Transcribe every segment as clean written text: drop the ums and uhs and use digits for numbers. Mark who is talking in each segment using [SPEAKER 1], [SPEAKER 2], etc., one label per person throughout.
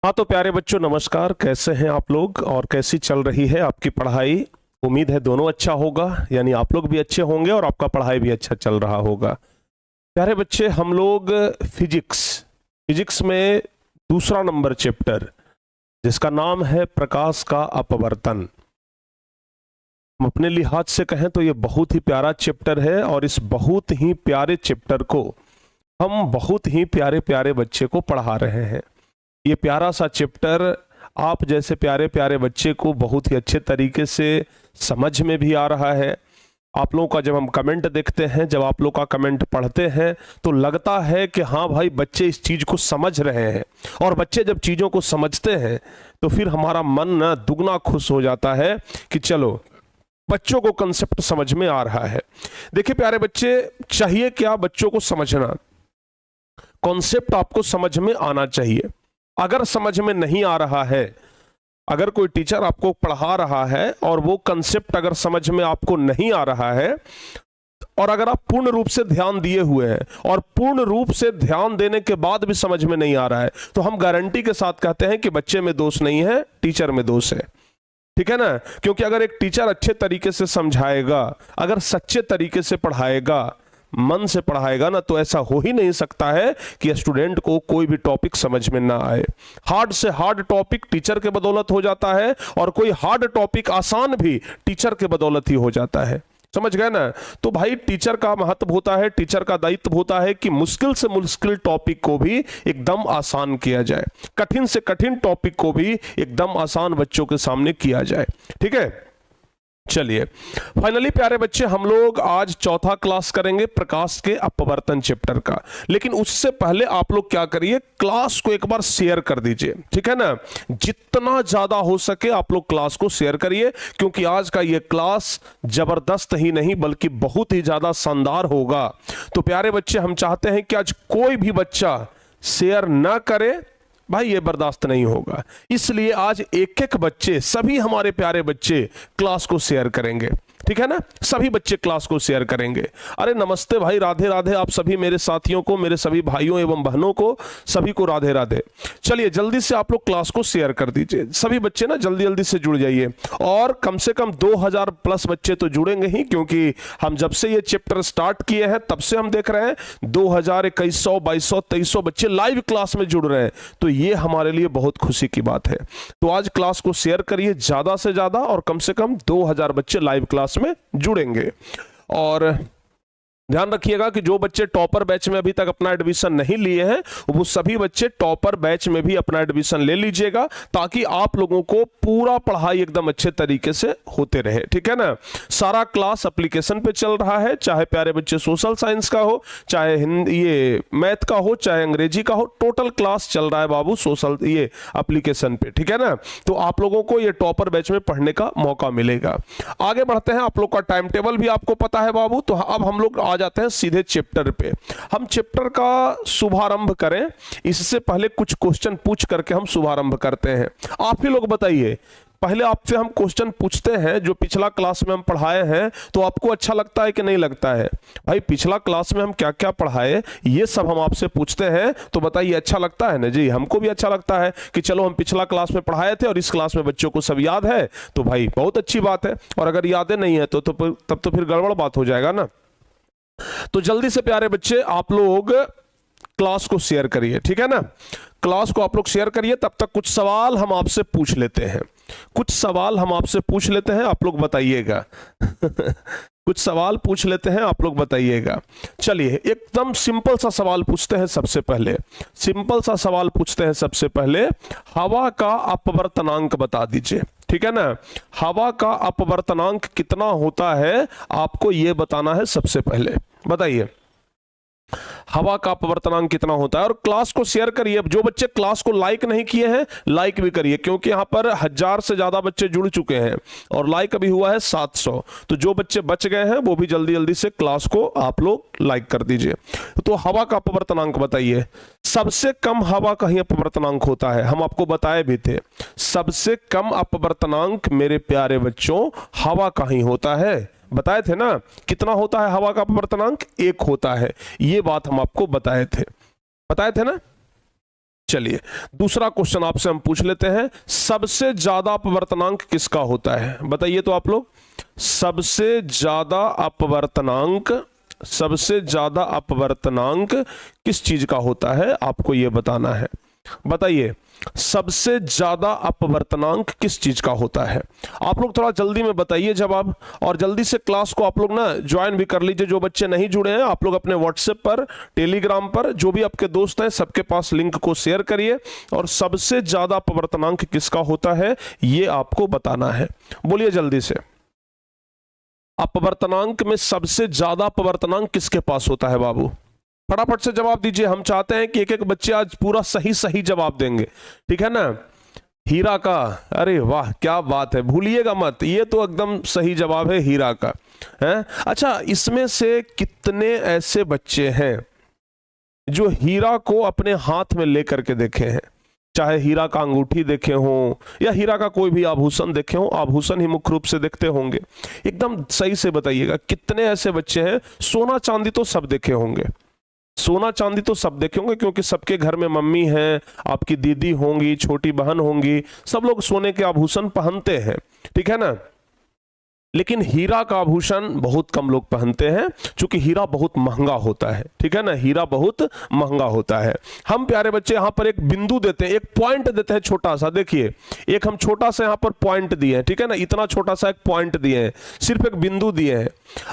[SPEAKER 1] हाँ तो प्यारे बच्चों नमस्कार, कैसे हैं आप लोग और कैसी चल रही है आपकी पढ़ाई। उम्मीद है दोनों अच्छा होगा, यानी आप लोग भी अच्छे होंगे और आपका पढ़ाई भी अच्छा चल रहा होगा। प्यारे बच्चे हम लोग फिजिक्स में दूसरा नंबर चैप्टर जिसका नाम है प्रकाश का अपवर्तन, हम अपने लिहाज से कहें तो ये बहुत ही प्यारा चैप्टर है और इस बहुत ही प्यारे चैप्टर को हम बहुत ही प्यारे प्यारे बच्चे को पढ़ा रहे हैं। ये प्यारा सा चैप्टर आप जैसे प्यारे प्यारे बच्चे को बहुत ही अच्छे तरीके से समझ में भी आ रहा है। आप लोगों का जब हम कमेंट देखते हैं, जब आप लोग का कमेंट पढ़ते हैं तो लगता है कि हाँ भाई बच्चे इस चीज को समझ रहे हैं, और बच्चे जब चीजों को समझते हैं तो फिर हमारा मन ना दुगना खुश हो जाता है कि चलो बच्चों को कंसेप्ट समझ में आ रहा है। देखिए प्यारे बच्चे, चाहिए क्या बच्चों को समझना, कॉन्सेप्ट आपको समझ में आना चाहिए। अगर समझ में नहीं आ रहा है, अगर कोई टीचर आपको पढ़ा रहा है और वो कंसेप्ट अगर समझ में आपको नहीं आ रहा है, और अगर आप पूर्ण रूप से ध्यान दिए हुए हैं और पूर्ण रूप से ध्यान देने के बाद भी समझ में नहीं आ रहा है, तो हम गारंटी के साथ कहते हैं कि बच्चे में दोष नहीं है, टीचर में दोष है। ठीक है ना, क्योंकि अगर एक टीचर अच्छे तरीके से समझाएगा, अगर सच्चे तरीके से पढ़ाएगा, मन से पढ़ाएगा ना, तो ऐसा हो ही नहीं सकता है कि स्टूडेंट को कोई भी टॉपिक समझ में ना आए। हार्ड से हार्ड टॉपिक टीचर के बदौलत हो जाता है और कोई हार्ड टॉपिक आसान भी टीचर के बदौलत ही हो जाता है। समझ गए ना। तो भाई टीचर का महत्व होता है, टीचर का दायित्व होता है कि मुश्किल से मुश्किल टॉपिक को भी एकदम आसान किया जाए, कठिन से कठिन टॉपिक को भी एकदम आसान बच्चों के सामने किया जाए। ठीक है, चलिए फाइनली प्यारे बच्चे हम लोग आज चौथा क्लास करेंगे प्रकाश के अपवर्तन चैप्टर का। लेकिन उससे पहले आप लोग क्या करिए, क्लास को एक बार शेयर कर दीजिए। ठीक है ना, जितना ज्यादा हो सके आप लोग क्लास को शेयर करिए, क्योंकि आज का ये क्लास जबरदस्त ही नहीं बल्कि बहुत ही ज्यादा शानदार होगा। तो प्यारे बच्चे हम चाहते हैं कि आज कोई भी बच्चा शेयर ना करे, भाई ये बर्दाश्त नहीं होगा। इसलिए आज एक एक बच्चे, सभी हमारे प्यारे बच्चे क्लास को शेयर करेंगे। ठीक है ना, सभी बच्चे क्लास को शेयर करेंगे। अरे नमस्ते भाई, राधे राधे आप सभी मेरे साथियों को, मेरे सभी भाइयों एवं बहनों को, सभी को राधे राधे। चलिए जल्दी से आप लोग क्लास को शेयर कर दीजिए। सभी बच्चे ना जल्दी जल्दी से जुड़ जाइए, और कम से कम 2000 प्लस बच्चे तो जुड़ेंगे ही, क्योंकि हम जब से ये चैप्टर स्टार्ट किए हैं तब से हम देख रहे हैं 2000, 2100, 2200, 2300 बच्चे लाइव क्लास में जुड़ रहे हैं। तो ये हमारे लिए बहुत खुशी की बात है। तो आज क्लास को शेयर करिए ज्यादा से ज्यादा, और कम से कम 2000 बच्चे लाइव क्लास में जुड़ेंगे। और ध्यान रखिएगा कि जो बच्चे टॉपर बैच में अभी तक अपना एडमिशन नहीं लिए हैं, वो सभी बच्चे टॉपर बैच में भी अपना एडमिशन ले लीजिएगा, ताकि आप लोगों को पूरा पढ़ाई एकदम अच्छे तरीके से होते रहे। ठीक है ना, सारा क्लास एप्लीकेशन पे चल रहा है, चाहे प्यारे बच्चे सोशल साइंस का हो, चाहे हिंदी ये मैथ का हो, चाहे अंग्रेजी का हो, टोटल क्लास चल रहा है बाबू सोशल ये एप्लीकेशन पे। ठीक है ना, तो आप लोगों को ये टॉपर बैच में पढ़ने का मौका मिलेगा। आगे बढ़ते हैं, आप लोग का टाइम टेबल भी आपको पता है बाबू। तो अब हम लोग जाते हैं सीधे चैप्टर पे। हम चैप्टर का शुभारंभ करें, इससे पहले कुछ क्वेश्चन पूछ करके हम शुभारंभ करते हैं। आप ही लोग बताइए, पहले आपसे हम क्वेश्चन पूछते हैं जो पिछला क्लास में हम पढ़ाए हैं, तो आपको अच्छा लगता है कि नहीं लगता है? भाई पिछला क्लास में हम क्या क्या पढ़ाए ये सब हम आपसे पूछते हैं, तो बताइए अच्छा लगता है ना जी? हमको भी अच्छा लगता है कि चलो हम पिछला क्लास में पढ़ाए थे और इस क्लास में बच्चों को सब याद है, तो भाई बहुत अच्छी बात है। और अगर यादें नहीं है तो तब तो फिर गड़बड़ बात हो जाएगा ना। तो जल्दी से प्यारे बच्चे आप लोग क्लास को शेयर करिए। ठीक है ना, क्लास को आप लोग शेयर करिए। तब तक कुछ सवाल हम आपसे पूछ लेते हैं, कुछ सवाल हम आपसे पूछ लेते हैं, आप लोग बताइएगा। कुछ सवाल पूछ लेते हैं, आप लोग बताइएगा। चलिए एकदम सिंपल सा सवाल पूछते हैं सबसे पहले, सिंपल सा सवाल पूछते हैं सबसे पहले। हवा का अपवर्तनांक बता दीजिए। ठीक है ना, हवा का अपवर्तनांक कितना होता है आपको ये बताना है सबसे पहले। बताइए हवा का अपवर्तनांक कितना होता है, और क्लास को शेयर करिए। जो बच्चे क्लास को लाइक नहीं किए हैं लाइक भी करिए, क्योंकि यहां पर 1000 से ज्यादा बच्चे जुड़ चुके हैं और लाइक अभी हुआ है 700। तो जो बच्चे बच गए हैं वो भी जल्दी जल्दी से क्लास को आप लोग लाइक कर दीजिए। तो हवा का अपवर्तनांक बताइए। सबसे कम हवा का ही अपवर्तनांक होता है, हम आपको बताए भी थे। सबसे कम अपवर्तनांक मेरे प्यारे बच्चों हवा का ही होता है। बताए थे ना, कितना होता है हवा का अपवर्तनांक? 1 होता है। ये बात हम आपको बताए थे ना। चलिए दूसरा क्वेश्चन आपसे हम पूछ लेते हैं, सबसे ज्यादा अपवर्तनांक किसका होता है? बताइए तो आप लोग, सबसे ज्यादा अपवर्तनांक किस चीज का होता है, आपको यह बताना है। बताइए सबसे ज्यादा अपवर्तनांक किस चीज का होता है? आप लोग थोड़ा जल्दी में बताइए जवाब, और जल्दी से क्लास को आप लोग ना ज्वाइन भी कर लीजिए। जो बच्चे नहीं जुड़े हैं आप लोग अपने व्हाट्सएप पर, टेलीग्राम पर, जो भी आपके दोस्त हैं सबके पास लिंक को शेयर करिए, और सबसे ज्यादा अपवर्तनांक किसका होता है ये आपको बताना है। बोलिए जल्दी से, अपवर्तनांक में सबसे ज्यादा अपवर्तनांक किसके पास होता है बाबू? फटाफट से जवाब दीजिए। हम चाहते हैं कि एक एक बच्चे आज पूरा सही जवाब देंगे, ठीक है ना? हीरा का, अरे वाह क्या बात है, भूलिएगा मत, ये तो एकदम सही जवाब है, हीरा का है। अच्छा, इसमें से कितने ऐसे बच्चे हैं जो हीरा को अपने हाथ में लेकर के देखे हैं? चाहे हीरा का अंगूठी देखे हो या हीरा का कोई भी आभूषण देखे हो, आभूषण ही मुख्य रूप से देखते होंगे। एकदम सही से बताइएगा कितने ऐसे बच्चे हैं? सोना चांदी तो सब देखे होंगे, सोना चांदी तो सब देखे होंगे, क्योंकि सबके घर में मम्मी हैं, आपकी दीदी होंगी, छोटी बहन होंगी, सब लोग सोने के आभूषण पहनते हैं, ठीक है ना? लेकिन हीरा का आभूषण बहुत कम लोग पहनते हैं, क्योंकि हीरा बहुत महंगा होता है, ठीक है ना? हीरा बहुत महंगा होता है। हम प्यारे बच्चे यहां पर एक बिंदु देते हैं, एक पॉइंट देते हैं छोटा सा। देखिए एक हम छोटा सा यहां पर पॉइंट दिए हैं, ठीक है ना? इतना छोटा सा एक पॉइंट दिए हैं, सिर्फ एक बिंदु दिए हैं।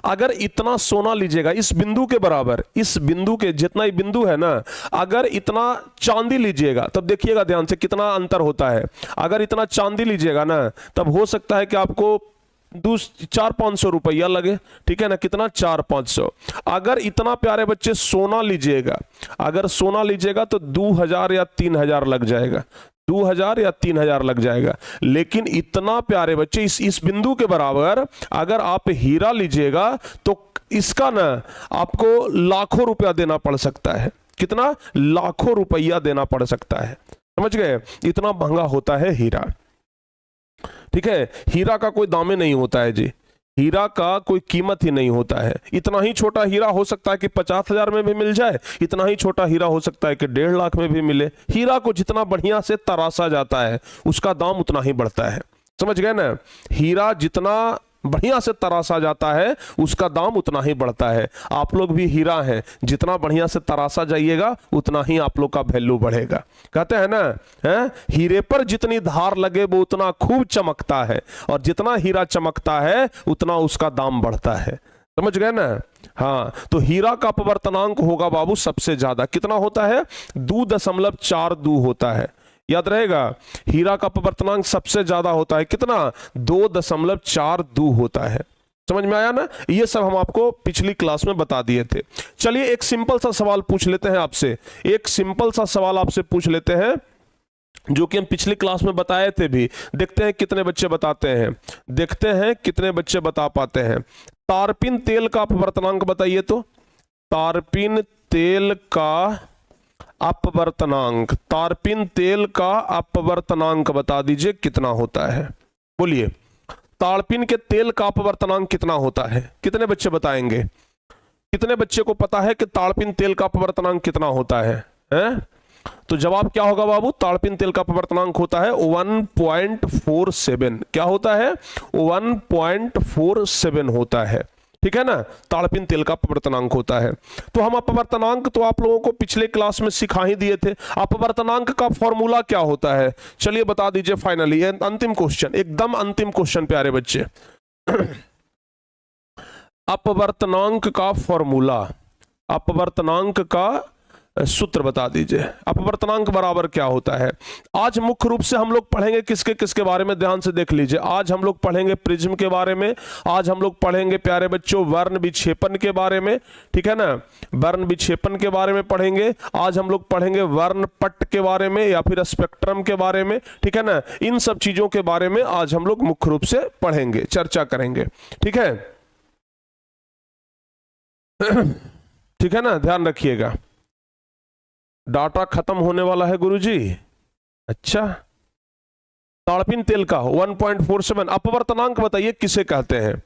[SPEAKER 1] अगर इतना सोना लीजिएगा इस बिंदु के बराबर, इस बिंदु के जितना ही बिंदु है ना, अगर इतना चांदी लीजिएगा तब देखिएगा ध्यान से कितना अंतर होता है। अगर इतना चांदी लीजिएगा ना, तब हो सकता है कि आपको 400-500 रुपया लगे, ठीक है ना? कितना? 400-500। अगर इतना प्यारे बच्चे सोना लीजिएगा, अगर सोना लीजिएगा तो 2000 या 3000 लग जाएगा, 2000 या 3000 लग जाएगा। लेकिन इतना प्यारे बच्चे इस बिंदु के बराबर अगर आप हीरा लीजिएगा तो इसका ना आपको लाखों रुपया देना पड़ सकता है। कितना? लाखों रुपया देना पड़ सकता है, समझ गए? इतना महंगा होता है हीरा, ठीक है? हीरा का कोई दाम नहीं होता है जी, हीरा का कोई कीमत ही नहीं होता है। इतना ही छोटा हीरा हो सकता है कि 50,000 में भी मिल जाए, इतना ही छोटा हीरा हो सकता है कि 1.5 लाख में भी मिले। हीरा को जितना बढ़िया से तराशा जाता है उसका दाम उतना ही बढ़ता है, समझ गए ना? हीरा जितना बढ़िया से तराशा जाता है उसका दाम उतना ही बढ़ता है। आप लोग भी हीरा हैं, जितना बढ़िया से तराशा जाइएगा उतना ही आप लोग का वैल्यू बढ़ेगा। कहते हैं ना, है? हीरे पर जितनी धार लगे वो उतना खूब चमकता है, और जितना हीरा चमकता है उतना उसका दाम बढ़ता है, समझ गए ना? हाँ, तो हीरा का अपवर्तनांक होगा बाबू सबसे ज्यादा। कितना होता है? 2.42 होता है, याद रहेगा। हीरा का अपवर्तनांक सबसे ज्यादा होता है, कितना? 2.42 होता है। समझ में आया ना? ये सब हम आपको पिछली क्लास में बता दिए थे। चलिए एक सिंपल सा सवाल पूछ लेते हैं आपसे, एक सिंपल सा सवाल आपसे पूछ लेते हैं जो कि हम पिछली क्लास में बताए थे भी। देखते हैं कितने बच्चे बताते हैं, देखते हैं कितने बच्चे बता पाते हैं। तारपीन तेल का अपवर्तनांक बताइए तो। तारपीन तेल का अपवर्तनांक, तारपीन तेल का अपवर्तनांक बता दीजिए कितना होता है? बोलिए, तारपीन के तेल का अपवर्तनांक कितना होता है? कितने बच्चे बताएंगे? कितने बच्चे को पता है कि तारपीन तेल का अपवर्तनांक कितना होता है? तो जवाब क्या होगा बाबू? तारपीन तेल का अपवर्तनांक होता है 1.47। क्या होता है? 1.47 होता है, ठीक है ना? तारपीन तेल का अपवर्तनांक होता है। तो हम अपवर्तनांक तो आप लोगों को पिछले क्लास में सिखा ही दिए थे। अपवर्तनांक का फॉर्मूला क्या होता है? चलिए बता दीजिए फाइनली, अंतिम क्वेश्चन, एकदम अंतिम क्वेश्चन प्यारे बच्चे। अपवर्तनांक का फॉर्मूला, अपवर्तनांक का सूत्र बता दीजिए। अपवर्तनांक बराबर क्या होता है? आज मुख्य रूप से हम लोग पढ़ेंगे किसके किसके बारे में, ध्यान से देख लीजिए। आज हम लोग पढ़ेंगे प्रिज्म के बारे में, आज हम लोग पढ़ेंगे प्यारे बच्चों वर्ण विक्षेपण के बारे में, ठीक है ना? वर्ण विक्षेपण के बारे में पढ़ेंगे। आज हम लोग पढ़ेंगे वर्ण पट के बारे में या फिर स्पेक्ट्रम के बारे में, ठीक है ना? इन सब चीजों के बारे में आज हम लोग मुख्य रूप से पढ़ेंगे, चर्चा करेंगे, ठीक है? ठीक है ना? ध्यान रखिएगा। डाटा खत्म होने वाला है गुरुजी। अच्छा, तारपीन तेल का 1.47 अपवर्तनांक बताइए किसे कहते हैं?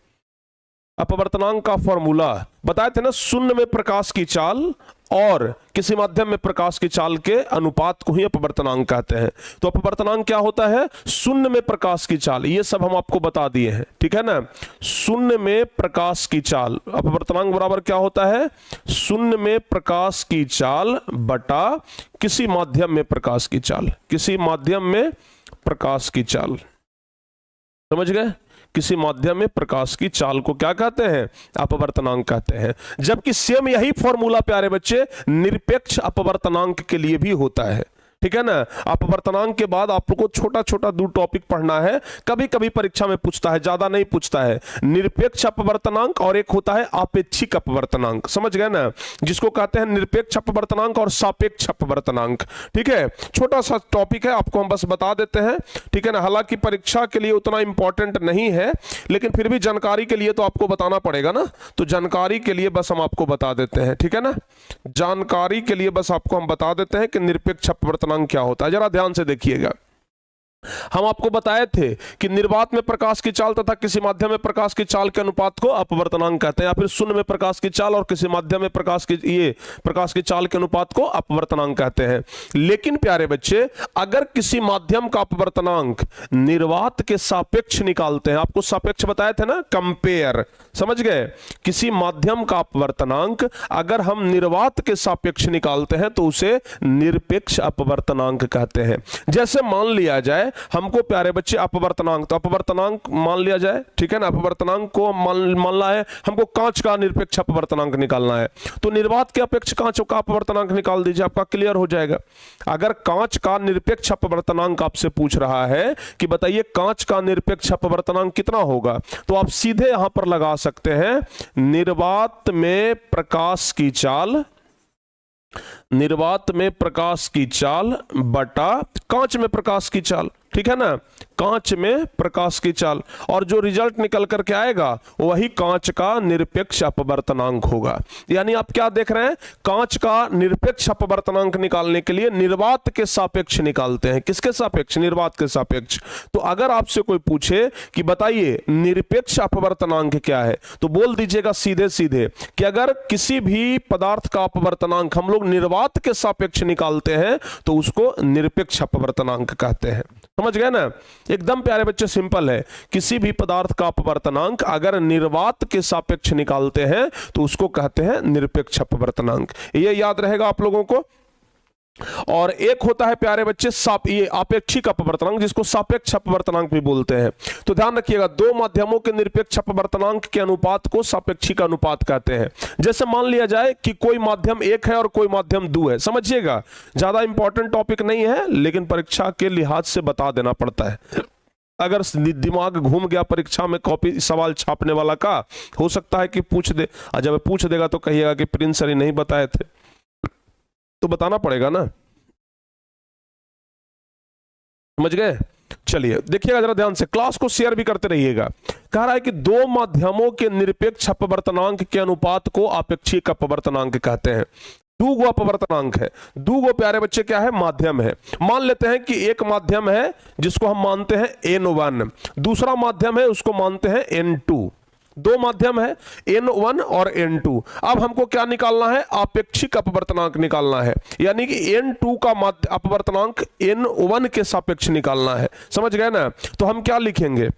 [SPEAKER 1] अपवर्तनांक का फॉर्मूला बताए थे ना, शून्य में प्रकाश की चाल और किसी माध्यम में प्रकाश की चाल के अनुपात को ही अपवर्तनांक कहते हैं। तो अपवर्तनांक क्या होता है? शून्य में प्रकाश की चाल, ये सब हम आपको बता दिए हैं, ठीक है ना। शून्य में प्रकाश की चाल, अपवर्तनांक बराबर क्या होता है? शून्य में प्रकाश की चाल बटा किसी माध्यम में प्रकाश की चाल, किसी माध्यम में प्रकाश की चाल, समझ गए? किसी माध्यम में प्रकाश की चाल को क्या कहते हैं? अपवर्तनांक कहते हैं। जबकि सेम यही फॉर्मूला प्यारे बच्चे निरपेक्ष अपवर्तनांक के लिए भी होता है, ठीक है ना। अपवर्तनांक के बाद आप लोगों को छोटा छोटा 2 टॉपिक पढ़ना है, कभी कभी परीक्षा में पूछता है, ज्यादा नहीं पूछता है। निरपेक्ष अपवर्तनांक और एक होता है आपेक्षिक अपवर्तनांक, समझ गए ना, जिसको कहते हैं निरपेक्ष अपवर्तनांक और सापेक्ष अपवर्तनांक, ठीक है। छोटा सा टॉपिक है, आपको हम बस बता देते हैं, ठीक है ना। हालांकि परीक्षा के लिए उतना इंपॉर्टेंट नहीं है, लेकिन फिर भी जानकारी के लिए तो आपको बताना पड़ेगा ना, तो जानकारी के लिए बस हम आपको बता देते हैं, ठीक है ना। जानकारी के लिए बस आपको हम बता देते हैं कि निरपेक्ष अपवर्तनांक क्या होता है। जरा ध्यान से देखिएगा, हम आपको बताए थे कि निर्वात में प्रकाश की चाल तथा किसी माध्यम में प्रकाश की चाल के अनुपात को अपवर्तनांक कहते हैं, या फिर शून्य में प्रकाश की चाल और किसी माध्यम में प्रकाश की चाल के अनुपात को अपवर्तनांक कहते हैं। लेकिन प्यारे बच्चे, अगर किसी माध्यम का अपवर्तनांक निर्वात के सापेक्ष निकालते हैं, आपको सापेक्ष बताए थे ना, कंपेयर, समझ गए। किसी माध्यम का अपवर्तनांक अगर हम निर्वात के सापेक्ष निकालते हैं तो उसे निरपेक्ष अपवर्तनांक कहते हैं। जैसे मान लिया जाए हमको प्यारे बच्चे अपवर्तनांक, तो अपवर्तनांक मान लिया जाए, ठीक है ना, अपवर्तनांक को मानना है हमको, कांच का निरपेक्ष अपवर्तनांक निकालना है, तो निर्वात के अपेक्ष कांच का अपवर्तनांक निकाल दीजिए, आपका क्लियर हो जाएगा। अगर कांच का निरपेक्ष अपवर्तनांक आपसे पूछ रहा है कि बताइए कांच का निरपेक्ष अपवर्तनांक कितना होगा, तो आप सीधे यहां पर लगा सकते हैं निर्वात में प्रकाश की चाल, निर्वात में प्रकाश की चाल बटा कांच में प्रकाश की चाल, ठीक है ना, कांच में प्रकाश की चाल, और जो रिजल्ट निकल करके आएगा वही कांच का निरपेक्ष अपवर्तनांक होगा। यानी आप क्या देख रहे हैं, कांच का निरपेक्ष अपवर्तनांक निकालने के लिए निर्वात के सापेक्ष निकालते हैं। किसके सापेक्ष? निर्वात के सापेक्ष। तो अगर आपसे कोई पूछे कि बताइए निरपेक्ष अपवर्तनांक क्या है, तो बोल दीजिएगा सीधे सीधे कि अगर किसी भी पदार्थ का अपवर्तनांक हम लोग निर्वात के सापेक्ष निकालते हैं तो उसको निरपेक्ष अपवर्तनांक कहते हैं। समझ गए ना, एकदम प्यारे बच्चे सिंपल है। किसी भी पदार्थ का अपवर्तनांक अगर निर्वात के सापेक्ष निकालते हैं तो उसको कहते हैं निरपेक्ष अपवर्तनांक, ये याद रहेगा आप लोगों को। और एक होता है प्यारे बच्चे ये आपेक्षिक अपवर्तनांक, जिसको सापेक्ष अपवर्तनांक भी बोलते हैं। तो ध्यान रखिएगा, 2 माध्यमों के निरपेक्ष अपवर्तनांक के अनुपात को सापेक्षिक अनुपात कहते हैं। जैसे मान लिया जाए कि कोई माध्यम 1 है और कोई माध्यम 2 है, समझिएगा, ज्यादा इंपॉर्टेंट टॉपिक नहीं है, लेकिन परीक्षा के लिहाज से बता देना पड़ता है। अगर दिमाग घूम गया परीक्षा में कॉपी सवाल छापने वाला का, हो सकता है कि पूछ दे, और जब पूछ देगा तो कहिएगा कि प्रिंस सर नहीं बताए थे, तो बताना पड़ेगा ना, समझ गए। चलिए देखिएगा जरा ध्यान से, क्लास को शेयर भी करते रहिएगा। कह रहा है कि 2 माध्यमों के निरपेक्ष अपवर्तनांक के अनुपात को आपेक्षिक अपवर्तनांक कहते हैं। 2 गो अपवर्तनांक है, 2 गो प्यारे बच्चे क्या है, माध्यम है। मान लेते हैं कि एक माध्यम है जिसको हम मानते हैं N1, दूसरा माध्यम है उसको मानते हैं N2। 2 माध्यम है N1 और N2। अब हमको क्या निकालना है, आपेक्षिक अपवर्तनांक निकालना है, यानी कि N2 का अपवर्तनांक N1 के सापेक्ष निकालना है, समझ गए ना। तो हम क्या लिखेंगे,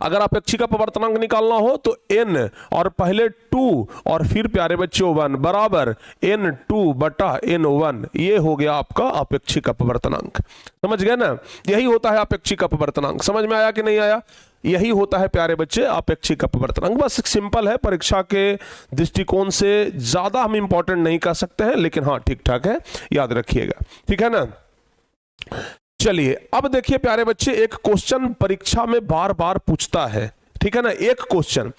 [SPEAKER 1] अगर अपेक्षिक अपवर्तनांक निकालना हो तो n और पहले 2 और फिर प्यारे बच्चों 1 बराबर N2 बटा N1, ये हो गया आपका अपेक्षिक अपवर्तनांक। समझ गए ना, यही होता है अपेक्षिक अपवर्तनांक। समझ में आया कि नहीं आया? यही होता है प्यारे बच्चे अपेक्षिक अपवर्तनांक। बस सिंपल है, परीक्षा के दृष्टिकोण से ज्यादा हम इंपॉर्टेंट नहीं कह सकते हैं, लेकिन हाँ ठीक ठाक है, याद रखिएगा, ठीक है ना। चलिए अब देखिए प्यारे बच्चे, एक क्वेश्चन परीक्षा में बार बार पूछता है, ठीक है ना। एक क्वेश्चन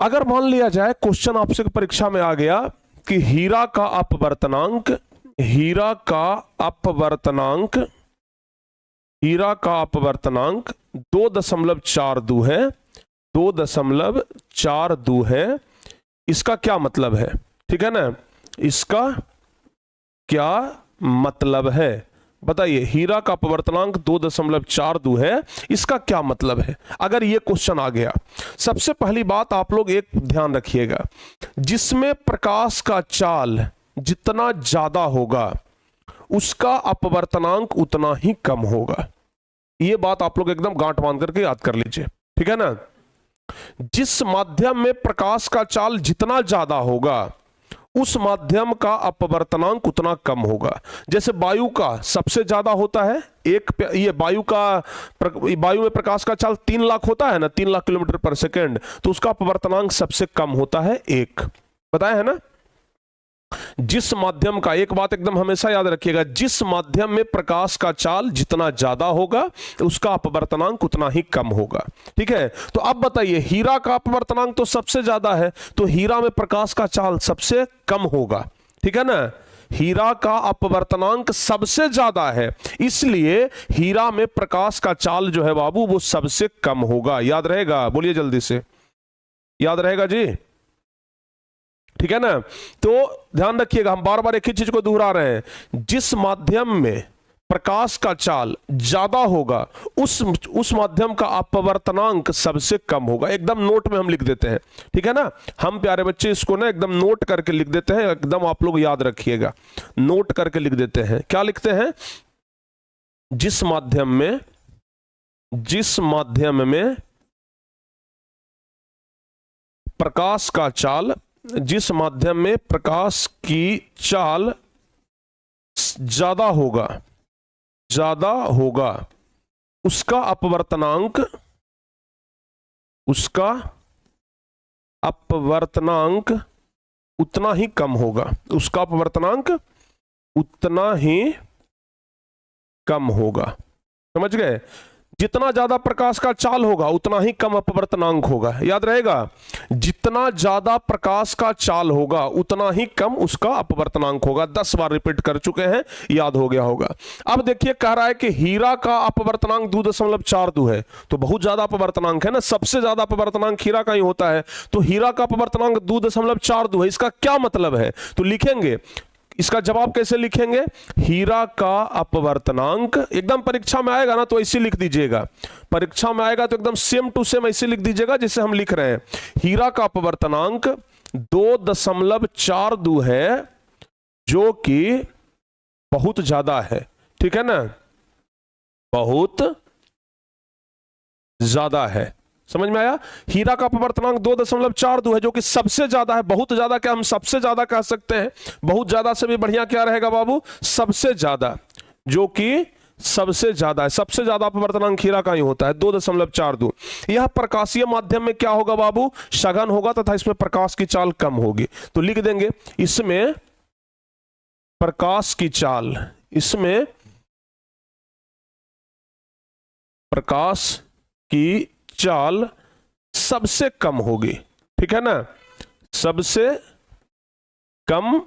[SPEAKER 1] अगर मान लिया जाए, क्वेश्चन आपसे परीक्षा में आ गया कि हीरा का अपवर्तनांक 2.42 है, 2.42 है। इसका क्या मतलब है, ठीक है ना, इसका क्या मतलब है, बताइए, हीरा का अपवर्तनांक 2.42 है, इसका क्या मतलब है अगर ये क्वेश्चन आ गया। सबसे पहली बात आप लोग एक ध्यान रखिएगा, जिसमें प्रकाश का चाल जितना ज्यादा होगा उसका अपवर्तनांक उतना ही कम होगा। ये बात आप लोग एकदम गांठ बांध करके याद कर लीजिए, ठीक है ना। जिस माध्यम में प्रकाश का चाल जितना ज्यादा होगा उस माध्यम का अपवर्तनांक उतना कम होगा। जैसे वायु का सबसे ज्यादा होता है ये वायु में प्रकाश का चाल 3 लाख होता है ना, 3 लाख किलोमीटर पर सेकेंड, तो उसका अपवर्तनांक सबसे कम होता है 1। बताया है ना। जिस माध्यम का, एक बात एकदम हमेशा याद रखिएगा, जिस माध्यम में प्रकाश का चाल जितना ज्यादा होगा उसका अपवर्तनांक उतना ही कम होगा, ठीक है। तो अब बताइए, हीरा का अपवर्तनांक तो सबसे ज्यादा है, तो हीरा में प्रकाश का चाल सबसे कम होगा, ठीक है ना। हीरा का अपवर्तनांक सबसे ज्यादा है, इसलिए हीरा में प्रकाश का चाल जो है बाबू वो सबसे कम होगा। याद रहेगा, बोलिए जल्दी से, याद रहेगा जी, ठीक है ना। तो ध्यान रखिएगा, हम बार बार एक ही चीज को दोहरा रहे हैं, जिस माध्यम में प्रकाश का चाल ज्यादा होगा उस माध्यम का अपवर्तनांक सबसे कम होगा। एकदम नोट में हम लिख देते हैं, ठीक है ना। हम प्यारे बच्चे इसको ना एकदम नोट करके लिख देते हैं, एकदम आप लोग याद रखिएगा, नोट करके लिख देते हैं। क्या लिखते हैं? जिस माध्यम में प्रकाश का चाल, जिस माध्यम में प्रकाश की चाल ज्यादा होगा उसका अपवर्तनांक उतना ही कम होगा, उसका अपवर्तनांक उतना ही कम होगा। समझ गए? जितना ज्यादा प्रकाश का चाल होगा उतना ही कम अपवर्तनांक होगा। याद रहेगा, जितना ज्यादा प्रकाश का चाल होगा उतना ही कम उसका अपवर्तनांक होगा। 10 बार रिपीट कर चुके हैं, याद हो गया होगा। अब देखिए, कह रहा है कि हीरा का अपवर्तनांक 2.42 है, तो बहुत ज्यादा अपवर्तनांक है ना, सबसे ज्यादा अपवर्तनांक हीरा का ही होता है, तो हीरा का अपवर्तनांक 2.42 है। इसका क्या मतलब है? तो लिखेंगे, इसका जवाब कैसे लिखेंगे? हीरा का अपवर्तनांक, एकदम परीक्षा में आएगा ना तो ऐसे लिख दीजिएगा, परीक्षा में आएगा तो एकदम सेम टू सेम ऐसे लिख दीजिएगा जैसे हम लिख रहे हैं। हीरा का अपवर्तनांक 2.42 है, जो कि बहुत ज्यादा है, ठीक है ना, बहुत ज्यादा है। समझ में आया? हीरा का अपवर्तनांक 2.42 है, जो कि सबसे ज्यादा है। बहुत ज्यादा क्या हम सबसे ज्यादा कह सकते हैं? बहुत ज्यादा से भी बढ़िया क्या रहेगा बाबू? सबसे ज्यादा, जो कि सबसे ज्यादा है। सबसे ज्यादा अपवर्तनांक हीरा का ही होता है 2.42। यह प्रकाशीय माध्यम में क्या होगा बाबू? सघन होगा तथा इसमें प्रकाश की चाल कम होगी। तो लिख देंगे, इसमें प्रकाश की चाल, इसमें प्रकाश की चाल सबसे कम होगी, ठीक है ना, सबसे कम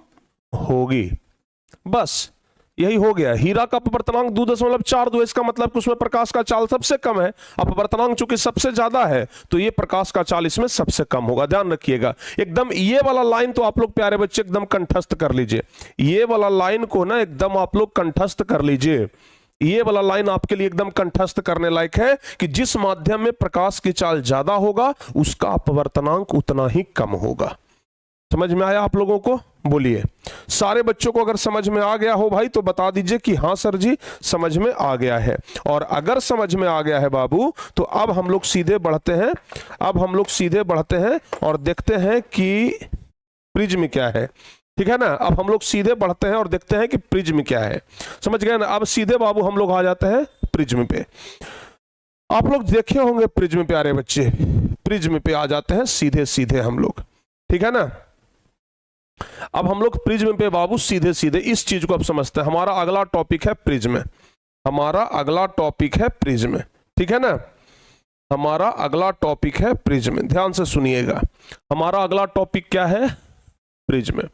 [SPEAKER 1] होगी। बस यही हो गया। हीरा का अपवर्तनांक 2.42 है, इसका मतलब कि उसमें प्रकाश का चाल सबसे कम है। अपवर्तनांक चूंकि सबसे ज्यादा है तो ये प्रकाश का चाल इसमें सबसे कम होगा। ध्यान रखिएगा, एकदम ये वाला लाइन तो आप लोग प्यारे बच्चे एकदम कंठस्थ कर लीजिए। ये वाला लाइन को ना एकदम आप लोग कंठस्थ कर लीजिए। ये वाला लाइन आपके लिए एकदम कंठस्थ करने लायक है कि जिस माध्यम में प्रकाश की चाल ज्यादा होगा उसका अपवर्तनांक उतना ही कम होगा। समझ में आया आप लोगों को? बोलिए। सारे बच्चों को अगर समझ में आ गया हो भाई तो बता दीजिए कि हाँ सर जी समझ में आ गया है। और अगर समझ में आ गया है बाबू तो अब हम लोग सीधे बढ़ते हैं, और देखते हैं कि प्रिज्म क्या है, ठीक है ना। अब हम लोग सीधे बढ़ते हैं और देखते हैं कि प्रिज्म क्या है। समझ गए ना? अब सीधे बाबू हम लोग आ जाते हैं प्रिज्म पे। आप लोग देखे होंगे प्रिज्म, प्यारे बच्चे, प्रिज्म पे आ जाते हैं सीधे सीधे हम लोग, ठीक है ना। अब हम लोग प्रिज्म पे बाबू सीधे सीधे इस चीज को अब समझते हैं। हमारा अगला टॉपिक है प्रिज्म, हमारा अगला टॉपिक है प्रिज्म, ठीक है ना। हमारा अगला टॉपिक है प्रिज्म, ध्यान से सुनिएगा। हमारा अगला टॉपिक क्या है? प्रिज्म।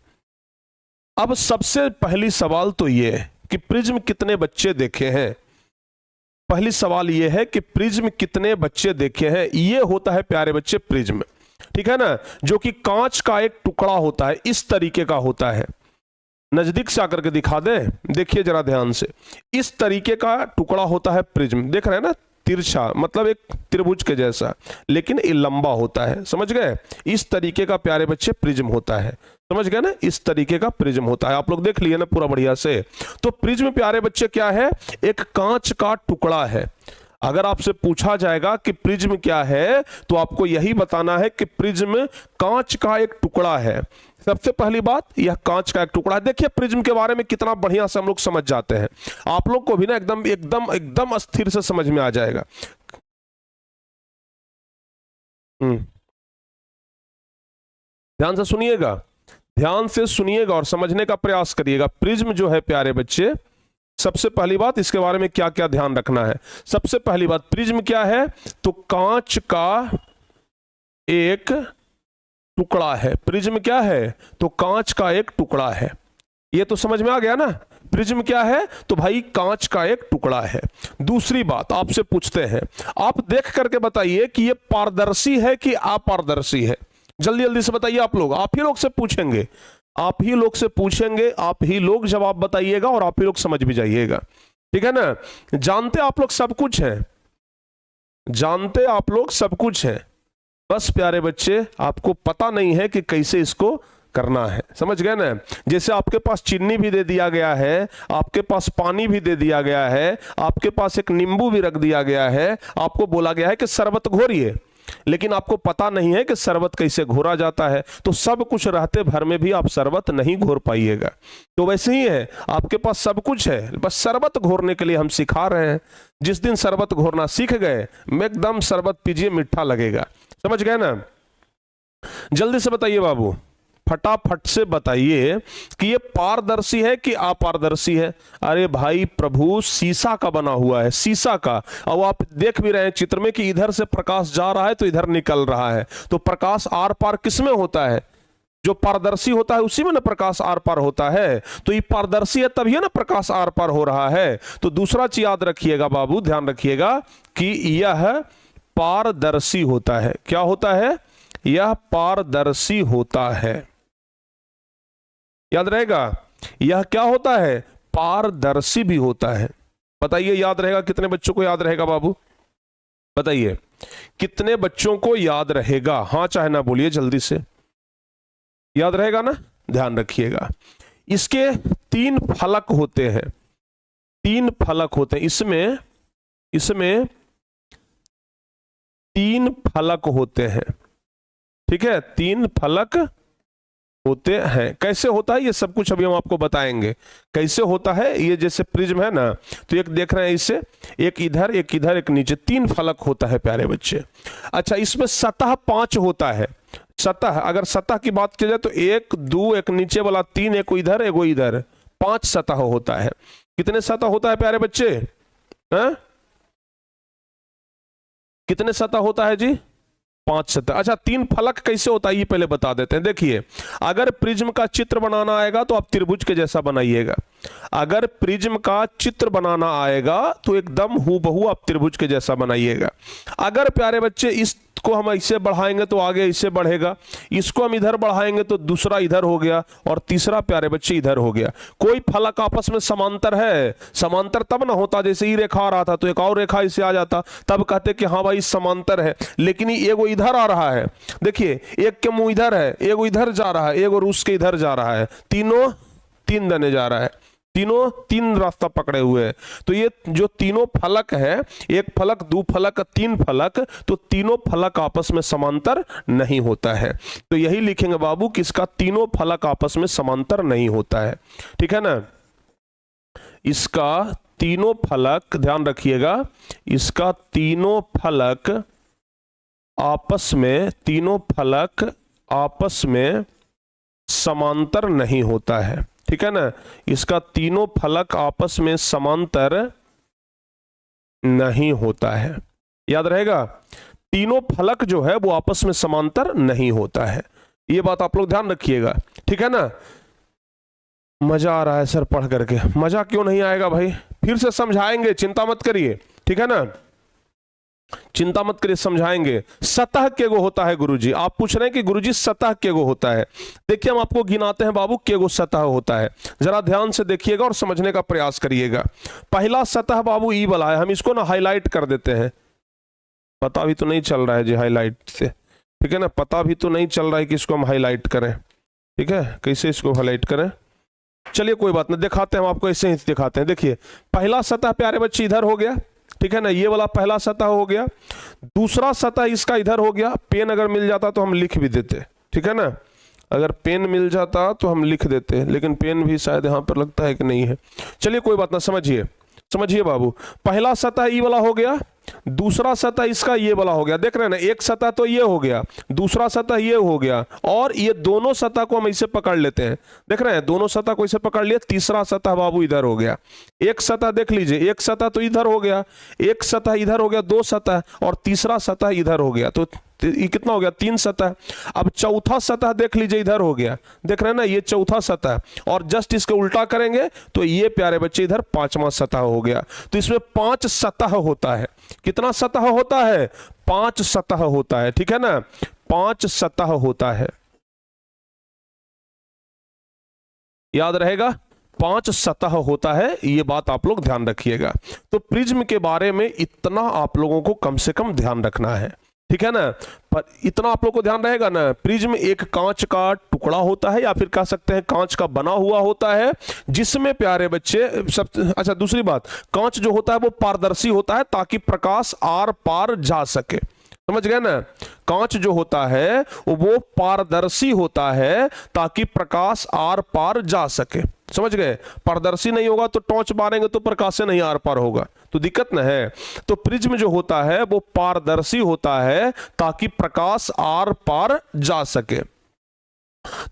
[SPEAKER 1] अब सबसे पहली सवाल तो ये है कि प्रिज्म कितने बच्चे देखे हैं। पहली सवाल ये है कि प्रिज्म कितने बच्चे देखे हैं। ये होता है प्यारे बच्चे प्रिज्म, ठीक है ना, जो कि कांच का एक टुकड़ा होता है, इस तरीके का होता है। नजदीक से आकर के दिखा दे, देखिए जरा ध्यान से। इस तरीके का टुकड़ा होता है प्रिज्म, देख रहे हैं ना, तिरछा मतलब एक त्रिभुज के जैसा, लेकिन ये लंबा होता है, समझ गए। इस तरीके का प्यारे बच्चे प्रिज्म होता है, समझ गए ना, इस तरीके का प्रिज्म होता है। आप लोग देख लिए ना पूरा बढ़िया से। तो प्रिज्म प्यारे बच्चे क्या है, एक कांच का टुकड़ा है। अगर आपसे पूछा जाएगा कि प्रिज्म क्या है, तो आपको यही बताना है कि प्रिज्म कांच का एक टुकड़ा है। सबसे पहली बात, यह कांच का एक टुकड़ा है। देखिए प्रिज्म के बारे में कितना बढ़िया से हम लोग समझ जाते हैं, आप लोग को भी ना एकदम एकदम एकदम स्थिर से समझ में आ जाएगा। ध्यान से सुनिएगा, ध्यान से सुनिएगा और समझने का प्रयास करिएगा। प्रिज्म जो है प्यारे बच्चे, सबसे पहली बात इसके बारे में क्या क्या ध्यान रखना है। सबसे पहली बात, प्रिज्म क्या है, तो कांच का एक टुकड़ा है। प्रिज्म क्या है, तो कांच का एक टुकड़ा है। ये तो समझ में आ गया ना, प्रिज्म क्या है, तो भाई कांच का एक टुकड़ा है। दूसरी बात आपसे पूछते हैं, आप देख करके बताइए कि ये पारदर्शी है कि अपारदर्शी है। जल्दी जल्दी से बताइए आप लोग, आप ही लोग से पूछेंगे, आप ही लोग से पूछेंगे, आप ही लोग जवाब बताइएगा और आप ही लोग समझ भी जाइएगा, ठीक है ना। जानते आप लोग सब कुछ है, जानते आप लोग सब कुछ है, बस प्यारे बच्चे आपको पता नहीं है कि कैसे इसको करना है, समझ गए ना। जैसे आपके पास चीनी भी दे दिया गया है, आपके पास पानी भी दे दिया गया है, आपके पास एक नींबू भी रख दिया गया है, आपको बोला गया है कि शरबत घोरिए, लेकिन आपको पता नहीं है कि शरबत कैसे घोरा जाता है। तो सब कुछ रहते भर में भी आप शरबत नहीं घोर पाइएगा। तो वैसे ही है, आपके पास सब कुछ है, बस शरबत घोरने के लिए हम सिखा रहे हैं। जिस दिन शरबत घोरना सीख गए, एकदम शरबत पीजिए, मीठा लगेगा, समझ गए ना। जल्दी से बताइए बाबू, फटाफट से बताइए कि ये पारदर्शी है कि अपारदर्शी है। अरे भाई प्रभु, शीशा का बना हुआ है, शीशा का। अब आप देख भी रहे हैं चित्र में कि इधर से प्रकाश जा रहा है तो इधर निकल रहा है। तो प्रकाश आर पार किसमें होता है, जो पारदर्शी होता है उसी में ना प्रकाश आर पार होता है। तो ये पारदर्शी है तभी है ना प्रकाश आर पार हो रहा है। तो दूसरा चीज याद रखिएगा बाबू, ध्यान रखिएगा कि यह पारदर्शी होता है। क्या होता है, यह पारदर्शी होता है, याद रहेगा। यह क्या होता है, पारदर्शी भी होता है। बताइए याद रहेगा, कितने बच्चों को याद रहेगा बाबू, बताइए कितने बच्चों को याद रहेगा। हाँ चाहे ना बोलिए, जल्दी से याद रहेगा ना। ध्यान रखिएगा, इसके 3 फलक होते हैं, 3 फलक होते हैं इसमें 3 फलक होते हैं, ठीक है, 3 फलक होते हैं। कैसे होता है ये सब कुछ अभी हम आपको बताएंगे कैसे होता है। ये जैसे प्रिज्म है ना, तो एक देख रहे हैं इससे, एक इधर एक इधर एक नीचे, 3 फलक होता है प्यारे बच्चे। अच्छा, इसमें सतह 5 होता है। सतह, अगर सतह की बात की जाए तो 1 2 एक नीचे वाला 3, एक इधर एक इधर, 5 सतह होता है। कितने सतह होता है प्यारे बच्चे, हैं? कितने सतह होता है जी, 5 सतह। अच्छा, 3 फलक कैसे होता है ये पहले बता देते हैं। देखिए, अगर प्रिज्म का चित्र बनाना आएगा तो आप त्रिभुज के जैसा बनाइएगा। अगर प्रिज्म का चित्र बनाना आएगा तो एकदम हूबहू आप त्रिभुज के जैसा बनाइएगा। अगर प्यारे बच्चे इसको हम ऐसे बढ़ाएंगे तो आगे ऐसे बढ़ेगा, इसको हम इधर बढ़ाएंगे तो दूसरा इधर हो गया, और तीसरा प्यारे बच्चे इधर हो गया। कोई फलक आपस में समांतर है, समांतर तब ना होता, जैसे ये रेखा आ रहा था तो एक और रेखा इसे आ जाता, तब कहते कि हाँ भाई समांतर है। लेकिन ये एगो इधर आ रहा है, देखिए एक के मुंह इधर है, एगो इधर जा रहा है, एगो रूस के इधर जा रहा है, तीनों 3 दने जा रहा है, तीनों 3 रास्ता पकड़े हुए हैं। तो ये जो तीनों फलक है, 1 फलक 2 फलक 3 फलक, तो तीनों फलक आपस में समांतर नहीं होता है। तो यही लिखेंगे बाबू कि इसका तीनों फलक आपस में समांतर नहीं होता है, ठीक है ना। इसका तीनों फलक, ध्यान रखिएगा, इसका तीनों फलक आपस में, तीनों फलक आपस में समांतर नहीं होता है, ठीक है ना। इसका तीनों फलक आपस में समांतर नहीं होता है, याद रहेगा। तीनों फलक जो है वो आपस में समांतर नहीं होता है, ये बात आप लोग ध्यान रखिएगा, ठीक है ना। मजा आ रहा है सर पढ़ करके, मजा क्यों नहीं आएगा भाई, फिर से समझाएंगे, चिंता मत करिए, ठीक है ना। चिंता मत करिए, समझाएंगे। सतह केगो होता है गुरुजी? आप पूछ रहे हैं कि गुरुजी सतह केगो होता है? देखिए हम आपको गिनाते हैं बाबू, केगो सतह होता है। जरा ध्यान से देखिएगा और समझने का प्रयास करिएगा। पहला सतह बाबू ई वाला है, हम इसको ना हाईलाइट कर देते हैं। पता भी तो नहीं चल रहा है जी हाईलाइट से, ठीक है ना, पता भी तो नहीं चल रहा है कि इसको हम हाईलाइट करें। ठीक है, कैसे इसको हाईलाइट करें? चलिए कोई बात नहीं, दिखाते हैं हम आपको, ऐसे ही दिखाते हैं। देखिए पहला सतह प्यारे बच्चे इधर हो गया, ठीक है ना, ये वाला पहला सतह हो गया। दूसरा सतह इसका इधर हो गया। पेन अगर मिल जाता तो हम लिख भी देते, ठीक है ना, अगर पेन मिल जाता तो हम लिख देते, लेकिन पेन भी शायद यहाँ पर लगता है कि नहीं है। चलिए कोई बात ना, समझिए समझिए बाबू। पहला सतह ई वाला हो गया, दूसरा सतह इसका ये वाला हो गया। देख रहे हैं ना, एक सतह तो ये हो गया, दूसरा सतह ये हो गया, और ये दोनों सतह को हम इसे पकड़ लेते हैं। देख रहे हैं, दोनों सतह को इसे पकड़ लिया। तीसरा सतह बाबू इधर हो गया। एक सतह देख लीजिए, एक सतह तो इधर हो गया, एक सतह इधर हो गया, दो सतह, और तीसरा सतह इधर हो गया। तो ये कितना हो गया? तीन सतह। अब चौथा सतह देख लीजिए, इधर हो गया। देख रहे हैं ना, ये चौथा सतह, और जस्ट इसके उल्टा करेंगे तो ये प्यारे बच्चे इधर पांचवा सतह हो गया। तो इसमें 5 सतह होता है। कितना सतह होता है? 5 सतह होता है, ठीक है ना, 5 सतह होता है। याद रहेगा, 5 सतह होता है, ये बात आप लोग ध्यान रखिएगा। तो प्रिज्म के बारे में इतना आप लोगों को कम से कम ध्यान रखना है, ठीक है ना। पर इतना आप लोग को ध्यान रहेगा ना, प्रिज्म एक कांच का टुकड़ा होता है, या फिर कह सकते हैं कांच का बना हुआ होता है, जिसमें प्यारे बच्चे सब। अच्छा दूसरी बात, कांच जो होता है वो पारदर्शी होता है ताकि प्रकाश आर पार जा सके। समझ गए ना, कांच जो होता है वो पारदर्शी होता है ताकि प्रकाश आर पार जा सके। समझ गए, पारदर्शी नहीं होगा तो टॉर्च मारेंगे तो प्रकाश से नहीं आर पार होगा, तो दिक्कत न है। तो प्रिज्म जो होता है वो पारदर्शी होता है ताकि प्रकाश आर पार जा सके।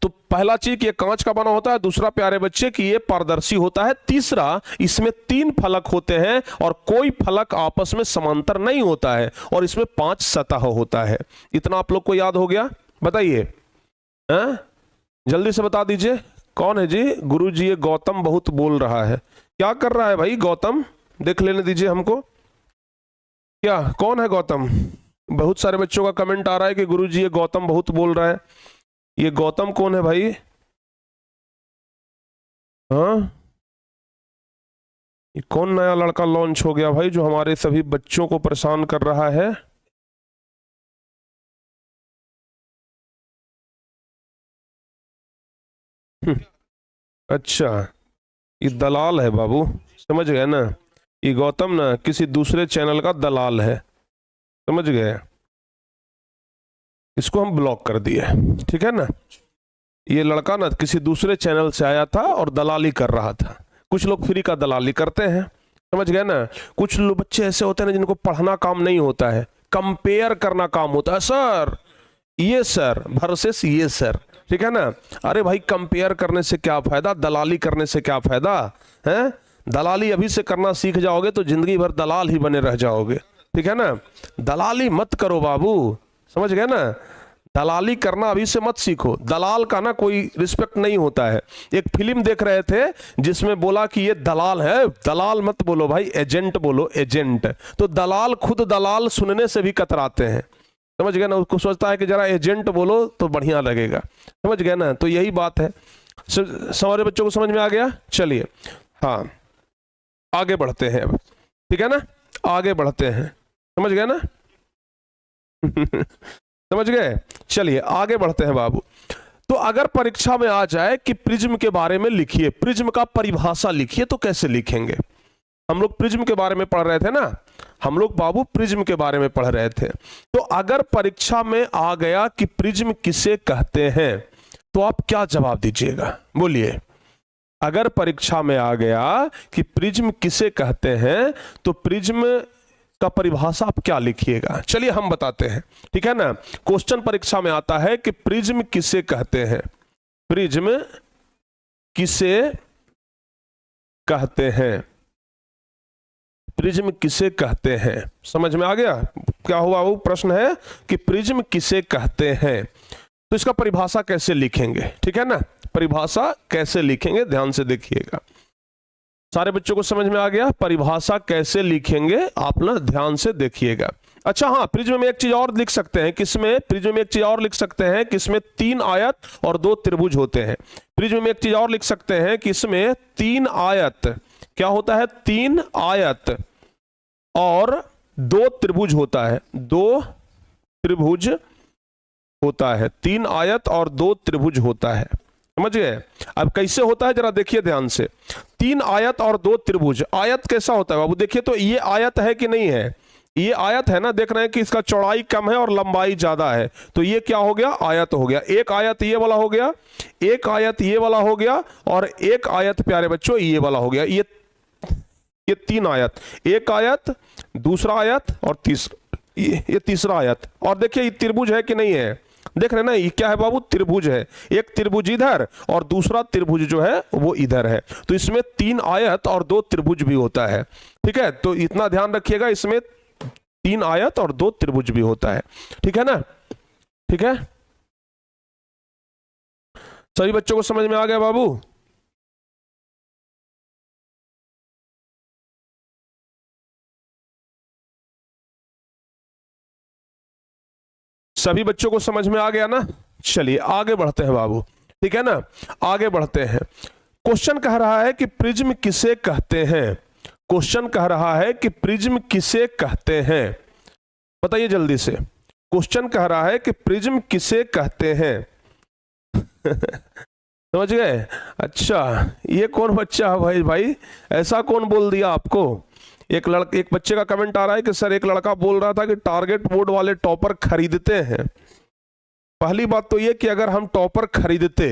[SPEAKER 1] तो पहला चीज ये कांच का बना होता है, दूसरा प्यारे बच्चे कि ये पारदर्शी होता है, तीसरा इसमें 3 फलक होते हैं और कोई फलक आपस में समांतर नहीं होता है, और इसमें 5 सतह होता है। इतना आप लोग को याद हो गया? बताइए जल्दी से बता दीजिए। कौन है जी? गुरु जी ये गौतम बहुत बोल रहा है। क्या कर रहा है भाई गौतम? देख लेने दीजिए हमको। क्या कौन है गौतम? बहुत सारे बच्चों का कमेंट आ रहा है कि गुरु जी ये गौतम बहुत बोल रहा है। ये गौतम कौन है भाई? हाँ, ये कौन नया लड़का लॉन्च हो गया भाई जो हमारे सभी बच्चों को परेशान कर रहा है? अच्छा, ये दलाल है बाबू, समझ गए ना। ये गौतम ना किसी दूसरे चैनल का दलाल है, समझ गए। इसको हम ब्लॉक कर दिए, ठीक है ना। ये लड़का ना किसी दूसरे चैनल से आया था और दलाली कर रहा था। कुछ लोग फ्री का दलाली करते हैं, समझ गए ना। कुछ लोग बच्चे ऐसे होते हैं ना जिनको पढ़ना काम नहीं होता है, कंपेयर करना काम होता है। सर ये सर वर्सेस ये सर, ठीक है ना। अरे भाई कंपेयर करने से क्या फायदा, दलाली करने से क्या फायदा है? दलाली अभी से करना सीख जाओगे तो जिंदगी भर दलाल ही बने रह जाओगे, ठीक है ना। दलाली मत करो बाबू, समझ गए ना। दलाली करना अभी से मत सीखो। दलाल का ना कोई रिस्पेक्ट नहीं होता है। एक फिल्म देख रहे थे जिसमें बोला कि ये दलाल है। दलाल मत बोलो भाई, एजेंट बोलो, एजेंट। तो दलाल खुद दलाल सुनने से भी कतराते हैं, समझ गए ना। उसको सोचता है कि जरा एजेंट बोलो तो बढ़िया लगेगा, समझ गए ना। तो यही बात है। हमारे बच्चों को समझ में आ गया? चलिए हाँ आगे बढ़ते हैं अब, ठीक है ना, आगे बढ़ते हैं, समझ गए ना। समझ गए। चलिए आगे बढ़ते हैं बाबू। तो अगर परीक्षा में आ जाए कि प्रिज्म के बारे में लिखिए, प्रिज्म का परिभाषा लिखिए, तो कैसे लिखेंगे? हम लोग प्रिज्म के बारे में पढ़ रहे थे ना, हम लोग बाबू प्रिज्म के बारे में पढ़ रहे थे। तो अगर परीक्षा में आ गया कि प्रिज्म किसे कहते हैं, तो आप क्या जवाब दीजिएगा? बोलिए। अगर परीक्षा में आ गया कि प्रिज्म किसे कहते हैं, तो प्रिज्म का परिभाषा आप क्या लिखिएगा? चलिए हम बताते हैं, ठीक है ना। क्वेश्चन परीक्षा में आता है कि प्रिज्म किसे कहते हैं, प्रिज्म किसे कहते हैं, प्रिज्म किसे कहते हैं। समझ में आ गया क्या हुआ? वो प्रश्न है कि प्रिज्म किसे कहते हैं, तो इसका परिभाषा कैसे लिखेंगे, ठीक है ना। परिभाषा कैसे लिखेंगे, ध्यान से देखिएगा। सारे बच्चों को समझ में आ गया? परिभाषा कैसे लिखेंगे आप ना ध्यान से देखिएगा। अच्छा हाँ, प्रिज्म में एक चीज और लिख सकते हैं, किसमें प्रिज्म में एक चीज और लिख सकते हैं कि इसमें 3 आयत और 2 त्रिभुज होते हैं। प्रिज्म में एक चीज और लिख सकते हैं कि इसमें 3 आयत, क्या होता है, 3 आयत और 2 त्रिभुज होता है, 2 त्रिभुज होता है, 3 आयत और 2 त्रिभुज होता है। समझ गए? अब कैसे होता है जरा देखिए ध्यान से। 3 आयत और 2 त्रिभुज, आयत कैसा होता है बाबू, देखिए तो ये आयत है कि नहीं है, ये आयत है ना, देख रहे हैं कि इसका चौड़ाई कम है और लंबाई ज्यादा है, तो ये क्या हो गया, आयत हो गया। एक आयत ये वाला हो गया, एक आयत ये वाला हो गया, और एक आयत प्यारे बच्चों ये वाला हो गया। ये 3 आयत, एक आयत, दूसरा आयत और ये तीसरा आयत। और देखिए ये त्रिभुज है कि नहीं है, देख रहे हैं ना, ये क्या है बाबू, त्रिभुज है। एक त्रिभुज इधर और दूसरा त्रिभुज जो है वो इधर है, तो इसमें 3 आयत और 2 त्रिभुज भी होता है। ठीक है, तो इतना ध्यान रखिएगा, इसमें 3 आयत और 2 त्रिभुज भी होता है। ठीक है ना, ठीक है, सभी बच्चों को समझ में आ गया बाबू? सभी बच्चों को समझ में आ गया ना? चलिए आगे बढ़ते हैं बाबू, ठीक है ना, आगे बढ़ते हैं। क्वेश्चन कह रहा है कि प्रिज्म किसे कहते हैं, क्वेश्चन कह रहा है कि प्रिज्म किसे कहते हैं, बताइए जल्दी से। क्वेश्चन कह रहा है कि प्रिज्म किसे कहते हैं समझ गए? अच्छा, ये कौन बच्चा है भाई, ऐसा कौन बोल दिया आपको? एक बच्चे का कमेंट आ रहा है कि सर एक लड़का बोल रहा था कि टारगेट बोर्ड वाले टॉपर खरीदते हैं। पहली बात तो ये कि अगर हम टॉपर खरीदते,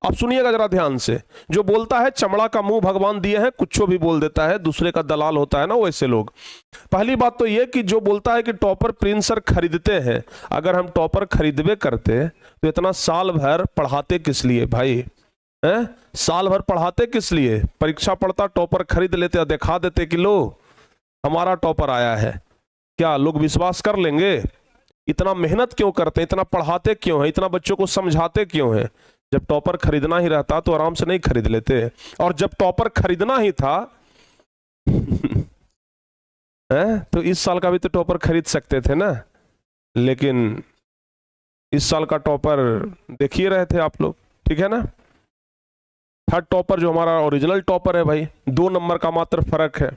[SPEAKER 1] अब सुनिएगा जरा ध्यान से, जो बोलता है चमड़ा का मुंह भगवान दिए हैं, कुछ भी बोल देता है, दूसरे का दलाल होता है ना वैसे लोग। पहली बात तो ये कि जो बोलता है कि टॉपर प्रिंस सर खरीदते हैं, अगर हम टॉपर खरीदवे करते तो इतना साल भर पढ़ाते किस लिए भाई, हैं? साल भर पढ़ाते किस लिए? परीक्षा पढ़ता, टॉपर खरीद लेते, दिखा देते कि लो हमारा टॉपर आया है, क्या लोग विश्वास कर लेंगे? इतना मेहनत क्यों करते हैं, इतना पढ़ाते क्यों हैं, इतना बच्चों को समझाते क्यों हैं? जब टॉपर खरीदना ही रहता तो आराम से नहीं खरीद लेते। और जब टॉपर खरीदना ही था तो इस साल का भी तो टॉपर खरीद सकते थे ना, लेकिन इस साल का टॉपर देख ही रहे थे आप लोग, ठीक है ना। थर्ड टॉपर जो हमारा ओरिजिनल टॉपर है भाई, 2 नंबर का मात्र फर्क है।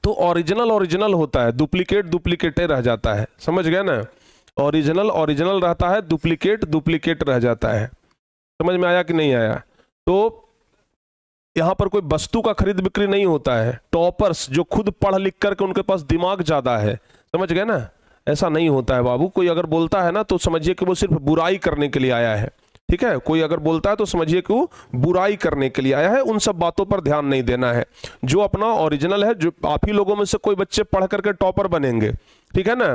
[SPEAKER 1] तो ओरिजिनल होता है, डुप्लीकेट डुप्लीकेट रह जाता है, समझ गए ना। ओरिजिनल रहता है, डुप्लीकेट रह जाता है। समझ में आया कि नहीं आया? तो यहां पर कोई वस्तु का खरीद बिक्री नहीं होता है। टॉपर्स जो खुद पढ़ लिख करके उनके पास दिमाग ज्यादा है, समझ गए ना, ऐसा नहीं होता है बाबू। कोई अगर बोलता है ना तो समझिए कि वो सिर्फ बुराई करने के लिए आया है, ठीक है। कोई अगर बोलता है तो समझिए कि वो बुराई करने के लिए आया है, उन सब बातों पर ध्यान नहीं देना है। जो अपना ओरिजिनल है, जो आप ही लोगों में से कोई बच्चे पढ़ करके टॉपर बनेंगे, ठीक है ना,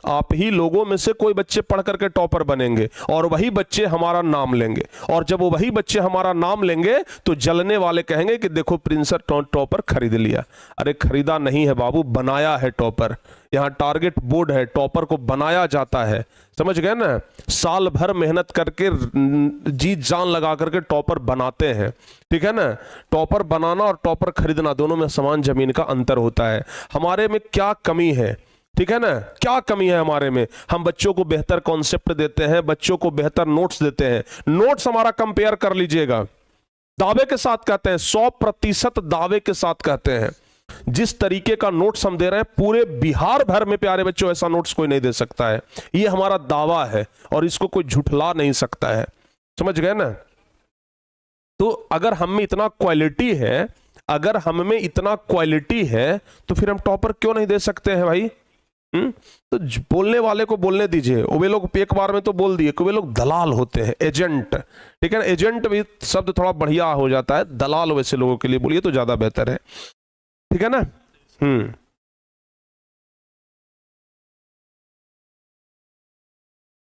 [SPEAKER 1] आप ही लोगों में से कोई बच्चे पढ़ करके टॉपर बनेंगे और वही बच्चे हमारा नाम लेंगे। और जब वो वही बच्चे हमारा नाम लेंगे तो जलने वाले कहेंगे कि देखो प्रिंस टॉपर खरीद लिया। अरे खरीदा नहीं है बाबू, बनाया है टॉपर। यहाँ टारगेट बोर्ड है, टॉपर को बनाया जाता है, समझ गए ना। साल भर मेहनत करके जी जान लगा करके टॉपर बनाते हैं, ठीक है ना। टॉपर बनाना और टॉपर खरीदना दोनों में समान जमीन का अंतर होता है। हमारे में क्या कमी है, ठीक है ना, क्या कमी है हमारे में? हम बच्चों को बेहतर कॉन्सेप्ट देते हैं, बच्चों को बेहतर नोट्स देते हैं। नोट्स हमारा कंपेयर कर लीजिएगा, दावे के साथ कहते हैं, 100% दावे के साथ कहते हैं, जिस तरीके का नोट्स हम दे रहे हैं पूरे बिहार भर में प्यारे बच्चों ऐसा नोट्स कोई नहीं दे सकता है। ये हमारा दावा है और इसको कोई झुठला नहीं सकता है, समझ गए ना। तो अगर हम में इतना क्वालिटी है, अगर हम में इतना क्वालिटी है तो फिर हम टॉपर क्यों नहीं दे सकते हैं भाई? तो बोलने वाले को बोलने दीजिए। वे लोग एक बार में तो बोल दिए कि वे लोग दलाल होते हैं, एजेंट, ठीक है ना। एजेंट भी शब्द थोड़ा बढ़िया हो जाता है, दलाल वैसे लोगों के लिए बोलिए तो ज्यादा बेहतर है, ठीक है ना।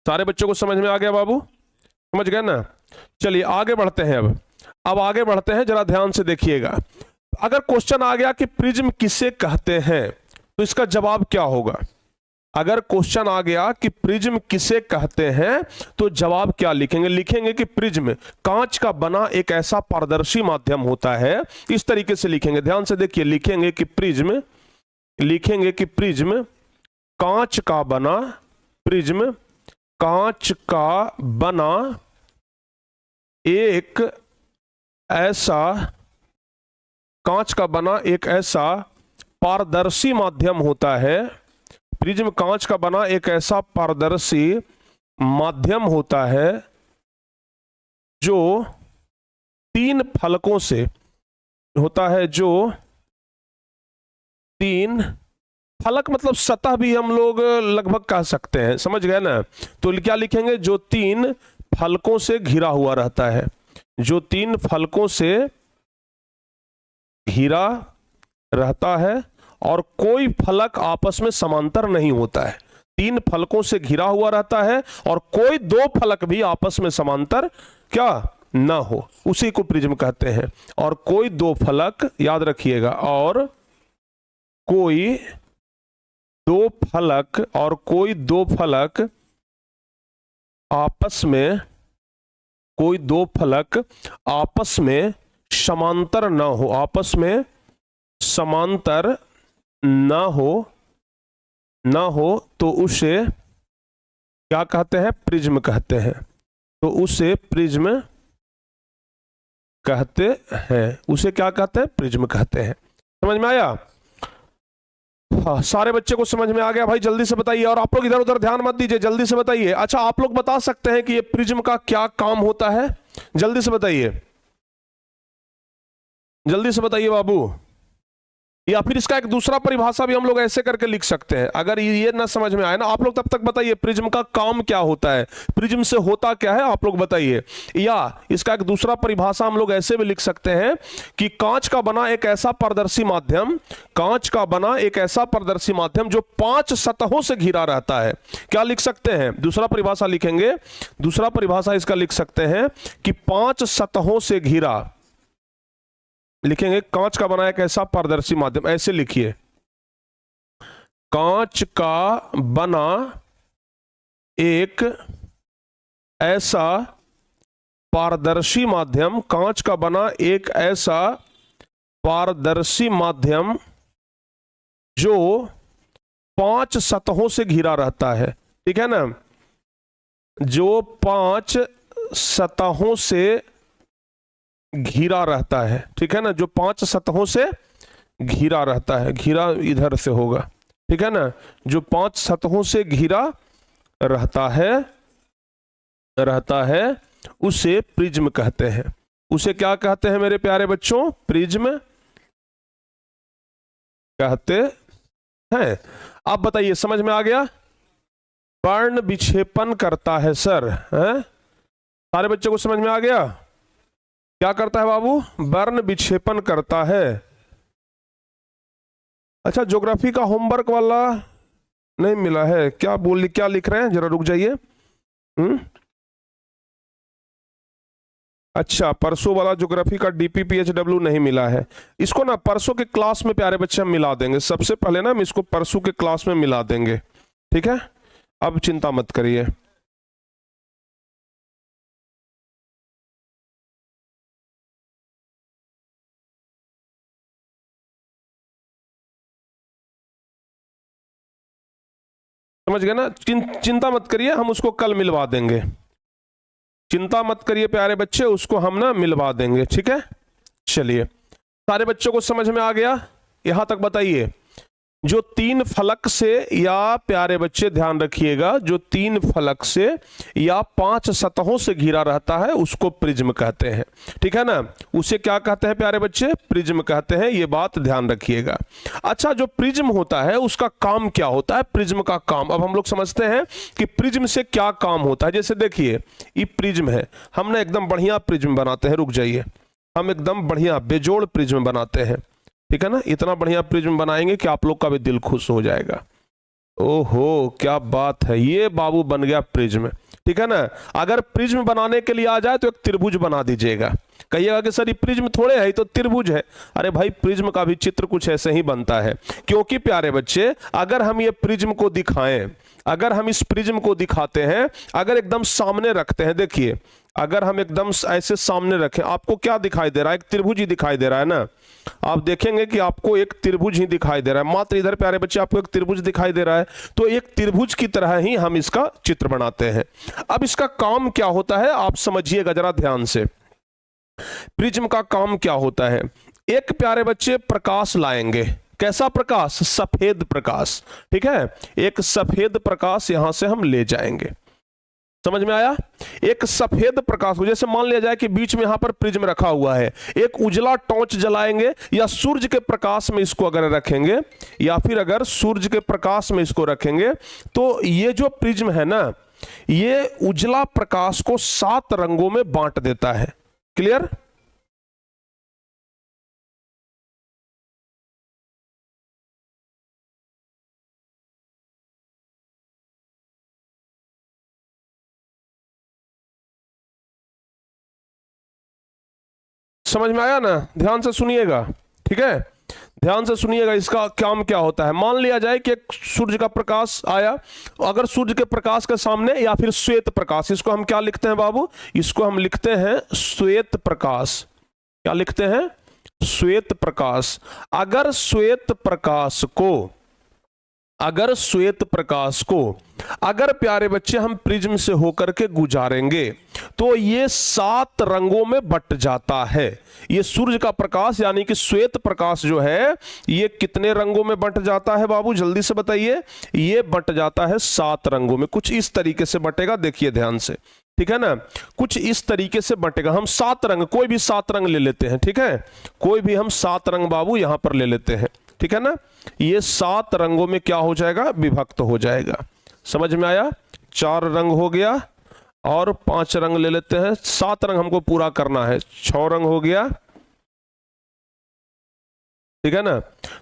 [SPEAKER 1] सारे बच्चों को समझ में आ गया बाबू? समझ गए ना। चलिए आगे बढ़ते हैं। अब आगे बढ़ते हैं, जरा ध्यान से देखिएगा। अगर क्वेश्चन आ गया कि प्रिज्म किसे कहते हैं तो इसका जवाब क्या होगा? अगर क्वेश्चन आ गया कि प्रिज्म किसे कहते हैं तो जवाब क्या लिखेंगे? लिखेंगे कि प्रिज्म कांच का बना एक ऐसा पारदर्शी माध्यम होता है। इस तरीके से लिखेंगे, ध्यान से देखिए। लिखेंगे कि प्रिज्म कांच का बना प्रिज्म, कांच का बना एक ऐसा, कांच का बना एक ऐसा पारदर्शी माध्यम होता है। प्रिज्म कांच का बना एक ऐसा पारदर्शी माध्यम होता है जो तीन फलकों से होता है, जो तीन फलक मतलब सतह भी हम लोग लगभग कह सकते हैं, समझ गए ना। तो क्या लिखेंगे, जो तीन फलकों से घिरा हुआ रहता है, जो तीन फलकों से घिरा रहता है और कोई फलक आपस में समांतर नहीं होता है। तीन फलकों से घिरा हुआ रहता है और कोई दो फलक भी आपस में समांतर क्या ना हो, उसी को प्रिज्म कहते हैं। और कोई दो फलक, याद रखिएगा, और कोई दो फलक, और कोई दो फलक आपस में, कोई दो फलक आपस में समांतर ना हो, आपस में समांतर ना हो तो उसे क्या कहते हैं, प्रिज्म कहते हैं। तो उसे प्रिज्म कहते हैं, उसे क्या कहते हैं, प्रिज्म कहते हैं। समझ में आया? हाँ, सारे बच्चे को समझ में आ गया भाई? जल्दी से बताइए। और आप लोग इधर उधर ध्यान मत दीजिए, जल्दी से बताइए। अच्छा, आप लोग बता सकते हैं कि ये प्रिज्म का क्या काम होता है? जल्दी से बताइए, जल्दी से बताइए बाबू। या फिर इसका एक दूसरा परिभाषा भी हम लोग ऐसे करके लिख सकते हैं, अगर ये ना समझ में आए ना। आप लोग तब तक बताइए प्रिज्म का काम क्या होता है, प्रिज्म से होता क्या है, आप लोग बताइए। या इसका एक दूसरा परिभाषा हम लोग ऐसे भी लिख सकते हैं कि कांच का बना एक ऐसा पारदर्शी माध्यम, कांच का बना एक ऐसा पारदर्शी माध्यम जो 5 सतहों से घिरा रहता है। क्या लिख सकते हैं? दूसरा परिभाषा लिखेंगे, दूसरा परिभाषा इसका लिख सकते हैं कि 5 सतहों से घिरा, लिखेंगे कांच का बना एक ऐसा पारदर्शी माध्यम, ऐसे लिखिए, कांच का बना एक ऐसा पारदर्शी माध्यम, कांच का बना एक ऐसा पारदर्शी माध्यम जो 5 सतहों से घिरा रहता है। ठीक है ना, जो 5 सतहों से घिरा रहता है। ठीक है ना, जो 5 सतहों से घिरा रहता है, घिरा इधर से होगा। ठीक है ना, जो 5 सतहों से घिरा रहता है उसे प्रिज्म कहते हैं। उसे क्या कहते हैं मेरे प्यारे बच्चों? प्रिज्म कहते हैं। आप बताइए, समझ में आ गया? वर्ण विक्षेपण करता है सर, है? सारे बच्चों को समझ में आ गया? क्या करता है बाबू? वर्ण विक्षेपण करता है। अच्छा, ज्योग्राफी का होमवर्क वाला नहीं मिला है क्या? क्या लिख रहे हैं, जरा रुक जाइए। अच्छा, परसों वाला ज्योग्राफी का DPPHW नहीं मिला है। इसको ना परसों के क्लास में प्यारे बच्चे हम मिला देंगे। सबसे पहले ना हम इसको परसों के क्लास में मिला देंगे, ठीक है? अब चिंता मत करिए। समझ गए ना? चिंता मत करिए, हम उसको कल मिलवा देंगे। चिंता मत करिए प्यारे बच्चे, उसको हम ना मिलवा देंगे, ठीक है? चलिए, सारे बच्चों को समझ में आ गया? यहां तक बताइए। जो 3 फलक से, या प्यारे बच्चे ध्यान रखिएगा, जो 3 फलक से या 5 सतहों से घिरा रहता है उसको प्रिज्म कहते हैं। ठीक है ना? उसे क्या कहते हैं प्यारे बच्चे? प्रिज्म कहते हैं। ये बात ध्यान रखिएगा। अच्छा, जो प्रिज्म होता है उसका काम क्या होता है? प्रिज्म का काम अब हम लोग समझते हैं कि प्रिज्म से क्या काम होता है। जैसे देखिए, ये प्रिज्म है, हम ना एकदम बढ़िया प्रिज्म बनाते हैं। रुक जाइए, हम एकदम बढ़िया बेजोड़ प्रिज्म बनाते हैं। ठीक है ना? इतना बढ़िया प्रिज्म बनाएंगे कि आप लोग का भी दिल खुश हो जाएगा। ओहो, क्या बात है, ये बाबू बन गया प्रिज्म। ठीक है ना? अगर प्रिज्म बनाने के लिए आ जाए तो एक त्रिभुज बना दीजिएगा। कहिएगा कि सर ये प्रिज्म थोड़े है, तो त्रिभुज है। अरे भाई, प्रिज्म का भी चित्र कुछ ऐसे ही बनता है। क्योंकि प्यारे बच्चे, अगर हम ये प्रिज्म को दिखाएं, अगर हम इस प्रिज्म को दिखाते हैं, अगर एकदम सामने रखते हैं, देखिए अगर हम एकदम ऐसे सामने रखें, आपको क्या दिखाई दे रहा है? एक त्रिभुज ही दिखाई दे रहा है ना। आप देखेंगे कि आपको एक त्रिभुज ही दिखाई दे रहा है, मात्र इधर प्यारे बच्चे आपको एक त्रिभुज दिखाई दे रहा है। तो एक त्रिभुज की तरह ही हम इसका चित्र बनाते हैं। अब इसका काम क्या होता है आप समझिएगा जरा ध्यान से। प्रिज्म का काम क्या होता है? एक प्यारे बच्चे प्रकाश लाएंगे। कैसा प्रकाश? सफेद प्रकाश। ठीक है, एक सफेद प्रकाश यहां से हम ले जाएंगे। समझ में आया? एक सफेद प्रकाश को, जैसे मान लिया जाए कि बीच में यहां पर प्रिज्म रखा हुआ है, एक उजला टॉर्च जलाएंगे या सूर्य के प्रकाश में इसको अगर रखेंगे, या फिर अगर सूर्य के प्रकाश में इसको रखेंगे, तो ये जो प्रिज्म है ना, ये उजला प्रकाश को 7 रंगों में बांट देता है। क्लियर? समझ में आया ना? ध्यान से सुनिएगा, ठीक है, ध्यान से सुनिएगा। इसका काम क्या होता है? मान लिया जाए कि एक सूर्य का प्रकाश आया, अगर सूर्य के प्रकाश के सामने, या फिर श्वेत प्रकाश, इसको हम क्या लिखते हैं बाबू? इसको हम लिखते हैं श्वेत प्रकाश। क्या लिखते हैं? श्वेत प्रकाश। अगर श्वेत प्रकाश को अगर प्यारे बच्चे हम प्रिज्म से होकर के गुजारेंगे, तो ये 7 रंगों में बट जाता है। ये सूर्य का प्रकाश यानी कि श्वेत प्रकाश जो है, ये कितने रंगों में बट जाता है बाबू? जल्दी से बताइए। ये बट जाता है 7 रंगों में। कुछ इस तरीके से बटेगा, देखिए ध्यान से, ठीक है ना, कुछ इस तरीके से बटेगा। हम 7 रंग, कोई भी 7 रंग ले लेते हैं, ठीक है, कोई भी हम 7 रंग बाबू यहां पर ले लेते हैं, ठीक है ना। ये 7 रंगों में क्या हो जाएगा? विभक्त हो जाएगा। समझ में आया? 4 रंग हो गया, और 5 रंग ले लेते हैं। 7 रंग हमको पूरा करना है, 6 रंग हो गया, ठीक है ना।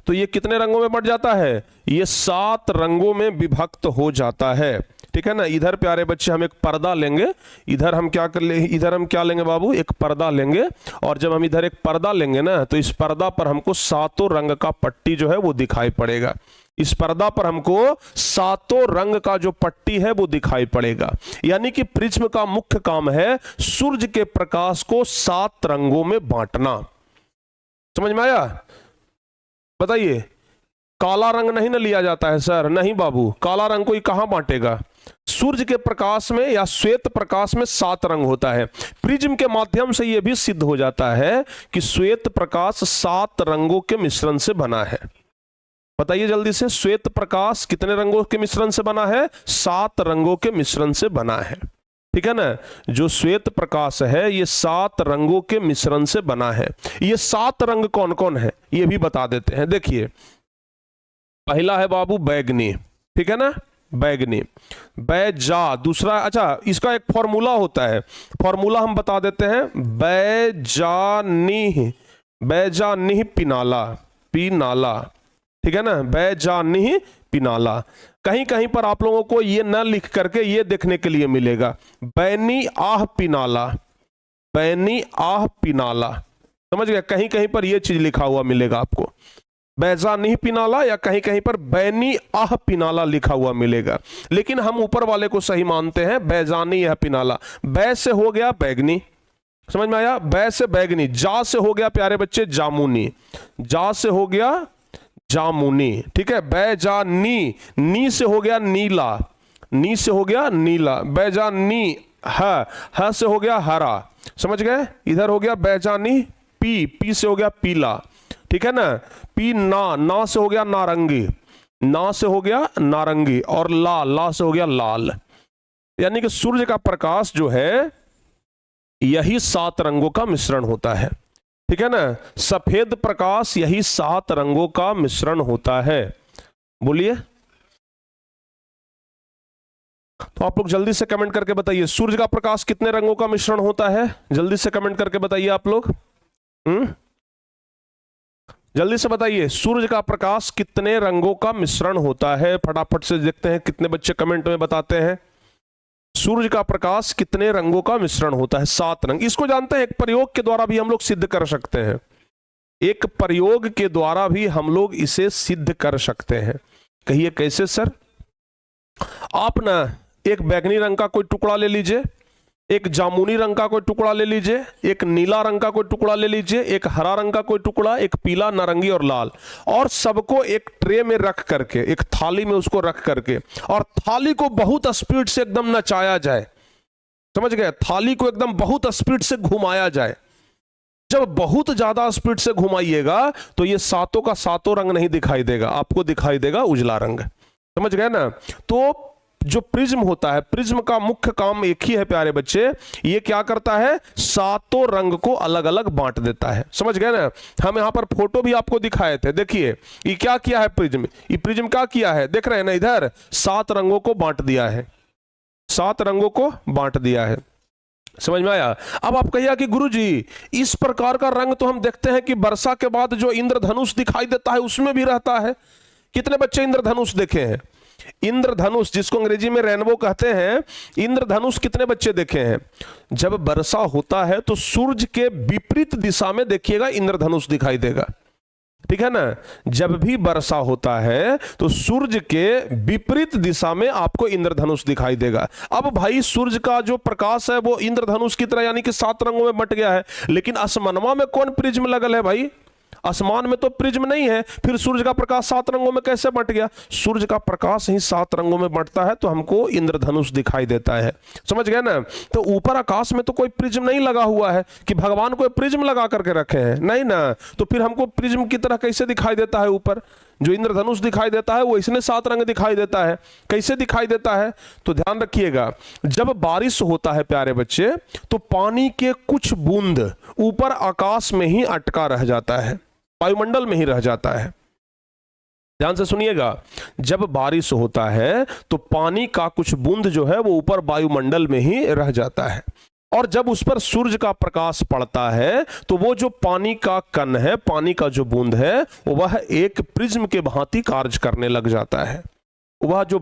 [SPEAKER 1] तो ये कितने रंगों में बट जाता है? ये 7 रंगों में विभक्त हो जाता है, ठीक है ना। इधर प्यारे बच्चे हम एक पर्दा लेंगे, इधर हम क्या कर ले, इधर हम क्या लेंगे बाबू? एक पर्दा लेंगे, और जब हम इधर एक पर्दा लेंगे ना, तो इस पर्दा पर हमको 7 रंग का पट्टी जो है वो दिखाई पड़ेगा। इस पर्दा पर हमको 7 रंग का जो पट्टी है वो दिखाई पड़ेगा। यानी कि प्रिज्म का मुख्य काम है सूर्य के प्रकाश को 7 रंगों में बांटना। समझ में आया? बताइए, काला रंग नहीं ना लिया जाता है सर? नहीं बाबू, काला रंग कोई कहां बांटेगा? सूर्य के प्रकाश में या श्वेत प्रकाश में 7 रंग होता है। प्रिज्म के माध्यम से यह भी सिद्ध हो जाता है कि श्वेत प्रकाश 7 रंगों के मिश्रण से बना है। बताइए जल्दी से, श्वेत प्रकाश कितने रंगों के मिश्रण से बना है? 7 रंगों के मिश्रण से बना है, ठीक है ना। जो श्वेत प्रकाश है ये 7 रंगों के मिश्रण से बना है। ये 7 रंग कौन कौन है ये भी बता देते हैं। देखिए, पहला है बाबू बैगनी, ठीक है ना, बैगनी, बैजा। दूसरा, अच्छा इसका एक फॉर्मूला होता है, फॉर्मूला हम बता देते हैं। बैजानिह पिनाला, पिनाला, ठीक है ना, बैजानिह पिनाला। कहीं कहीं पर आप लोगों को ये न लिख करके ये देखने के लिए मिलेगा, बैनी आह पिनाला, बैनी आह पिनाला। समझ गए? कहीं कहीं पर ये चीज लिखा हुआ मिलेगा आपको, बैजानिह पिनाला, या कहीं कहीं पर बैनी आह पिनाला लिखा हुआ मिलेगा। लेकिन हम ऊपर वाले को सही मानते हैं, बैजानी आह पिनाला। बै से हो गया बैगनी, समझ में आया? बै से बैगनी। जा से हो गया प्यारे बच्चे जामुनी, जा से हो गया जामुनी, ठीक है। बैजानी, नी से हो गया नीला, नी से हो गया नीला। बैजानी ह से हो गया हरा, समझ गए? इधर हो गया बैजानी पी, पी से हो गया पीला, ठीक है ना। पी ना, ना से हो गया नारंगी, ना से हो गया नारंगी, और ला, ला से हो गया लाल। यानी कि सूर्य का प्रकाश जो है यही 7 रंगों का मिश्रण होता है, ठीक है ना। सफेद प्रकाश यही 7 रंगों का मिश्रण होता है। बोलिए, तो आप लोग जल्दी से कमेंट करके बताइए, सूर्य का प्रकाश कितने रंगों का मिश्रण होता है? जल्दी से कमेंट करके बताइए आप लोग। जल्दी से बताइए, सूर्य का प्रकाश कितने रंगों का मिश्रण होता है? फटाफट से देखते हैं कितने बच्चे कमेंट में बताते हैं। सूर्य का प्रकाश कितने रंगों का मिश्रण होता है? 7 रंग। इसको जानते हैं, एक प्रयोग के द्वारा भी हम लोग सिद्ध कर सकते हैं। एक प्रयोग के द्वारा भी हम लोग इसे सिद्ध कर सकते हैं। कहिए कैसे सर? आप ना एक बैगनी रंग का कोई टुकड़ा ले लीजिए, एक जामुनी रंग का कोई टुकड़ा ले लीजिए, एक नीला रंग का कोई टुकड़ा ले लीजिए, एक हरा रंग का कोई टुकड़ा, एक पीला, नारंगी और लाल, और सबको एक ट्रे में रख करके, एक थाली में उसको रख करके, और थाली को बहुत स्पीड से एकदम नचाया जाए। समझ गए? थाली को एकदम बहुत स्पीड से घुमाया जाए। जब बहुत ज्यादा स्पीड से घुमाइएगा तो ये सातों का सातों रंग नहीं दिखाई देगा, आपको दिखाई देगा उजला रंग। समझ गए ना? तो जो प्रिज्म होता है, प्रिज्म का मुख्य काम एक ही है प्यारे बच्चे, ये क्या करता है? सातों रंग को अलग अलग बांट देता है। समझ गए ना? हम यहां पर फोटो भी आपको दिखाए थे, देखिए ये क्या किया है प्रिज्म, ये प्रिज्म क्या किया है, देख रहे हैं ना, इधर 7 रंगों को बांट दिया है, 7 रंगों को बांट दिया है। समझ में आया? अब आप कहिए कि गुरुजी इस प्रकार का रंग तो हम देखते हैं कि वर्षा के बाद जो इंद्रधनुष दिखाई देता है उसमें भी रहता है। कितने बच्चे इंद्रधनुष देखे हैं? इंद्रधनुष, जिसको अंग्रेजी में रेनबो कहते हैं, इंद्रधनुष कितने बच्चे देखे हैं? जब वर्षा होता है तो सूरज के विपरीत दिशा में देखिएगा इंद्रधनुष दिखाई देगा। ठीक है ना? जब भी वर्षा होता है तो सूरज के विपरीत दिशा में आपको इंद्रधनुष दिखाई देगा। अब भाई सूरज का जो प्रकाश है वो इंद्रधनुष की तरह यानी कि 7 रंगों में बंट गया है, लेकिन आसमानवा में कौन प्रिज्म लगल है भाई? आसमान में तो प्रिज्म नहीं है, फिर सूर्य का प्रकाश 7 रंगों में कैसे बंट गया? सूर्य का प्रकाश ही 7 रंगों में बंटता है तो हमको इंद्रधनुष दिखाई देता है। समझ गए ना? तो ऊपर आकाश में तो कोई प्रिज्म नहीं लगा हुआ है कि भगवान कोई प्रिज्म लगा करके रखे हैं, नहीं ना। तो फिर हमको प्रिज्म की तरह कैसे दिखाई देता है? ऊपर जो इंद्रधनुष दिखाई देता है वो इसने 7 रंग दिखाई देता है। कैसे दिखाई देता है? तो ध्यान रखिएगा, जब बारिश होता है प्यारे बच्चे तो पानी के कुछ बूंद ऊपर आकाश में ही अटका रह जाता है, वायुमंडल में ही रह जाता है। ध्यान से सुनिएगा, जब बारिश होता है तो पानी का कुछ बूंद जो है वो ऊपर वायुमंडल में ही रह जाता है, और जब उस पर सूरज का प्रकाश पड़ता है तो वो जो पानी का कण है, पानी का जो बूंद है, वह एक प्रिज्म के भांति कार्य करने लग जाता है। वह जो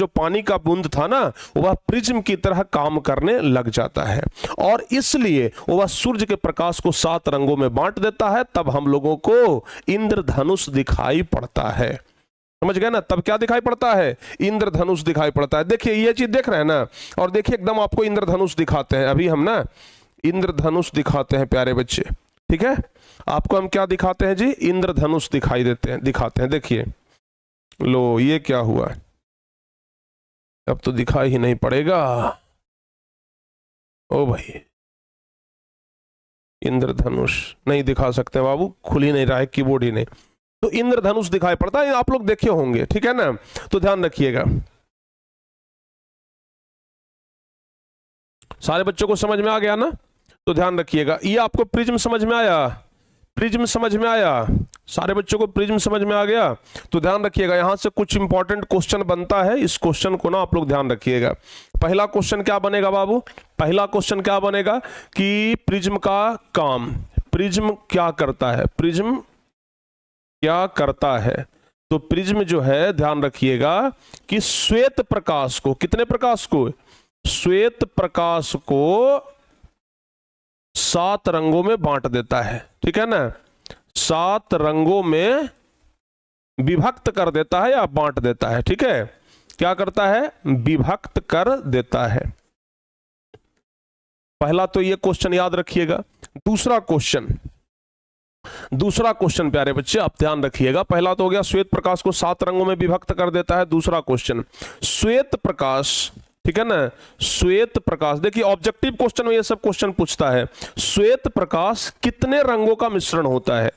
[SPEAKER 1] पानी का बूंद था ना, वह प्रिज्म की तरह काम करने लग जाता है, और इसलिए वह सूर्य के प्रकाश को 7 रंगों में बांट देता है। तब हम लोगों को इंद्रधनुष दिखाई पड़ता है। समझ गए ना? तब क्या दिखाई पड़ता है? इंद्रधनुष दिखाई पड़ता है। देखिए ये चीज देख रहे हैं ना, और देखिए एकदम आपको इंद्रधनुष दिखाते हैं। अभी हम ना इंद्रधनुष दिखाते हैं प्यारे बच्चे, ठीक है? आपको हम क्या दिखाते हैं जी? इंद्रधनुष दिखाते हैं। देखिए लो, ये क्या हुआ? अब तो दिखाई ही नहीं पड़ेगा। ओ भाई, इंद्रधनुष नहीं दिखा सकते बाबू, खुल ही नहीं रहा है, कीबोर्ड ही नहीं। तो इंद्रधनुष दिखाई पड़ता है, आप लोग देखे होंगे, ठीक है ना? तो ध्यान रखिएगा, सारे बच्चों को समझ में आ गया ना? तो ध्यान रखिएगा, ये आपको प्रिज्म समझ में आया? प्रिज्म समझ में आया? सारे बच्चों को प्रिज्म समझ में आ गया? तो ध्यान रखिएगा, यहां से कुछ इंपॉर्टेंट क्वेश्चन बनता है, इस क्वेश्चन को ना आप लोग ध्यान रखिएगा। पहला क्वेश्चन क्या बनेगा बाबू? पहला क्वेश्चन क्या बनेगा कि प्रिज्म का काम, प्रिज्म क्या करता है? प्रिज्म क्या करता है? तो प्रिज्म जो है, ध्यान रखिएगा कि श्वेत प्रकाश को, कितने प्रकाश को? श्वेत प्रकाश को 7 रंगों में बांट देता है, ठीक है ना? 7 रंगों में विभक्त कर देता है या बांट देता है, ठीक है? क्या करता है? विभक्त कर देता है। पहला तो ये क्वेश्चन याद रखिएगा। दूसरा क्वेश्चन प्यारे बच्चे आप ध्यान रखिएगा, पहला तो हो गया श्वेत प्रकाश को 7 रंगों में विभक्त कर देता है। दूसरा क्वेश्चन, श्वेत प्रकाश, ठीक है ना? श्वेत प्रकाश, देखिए ऑब्जेक्टिव क्वेश्चन में ये सब क्वेश्चन पूछता है, श्वेत प्रकाश कितने रंगों का मिश्रण होता है?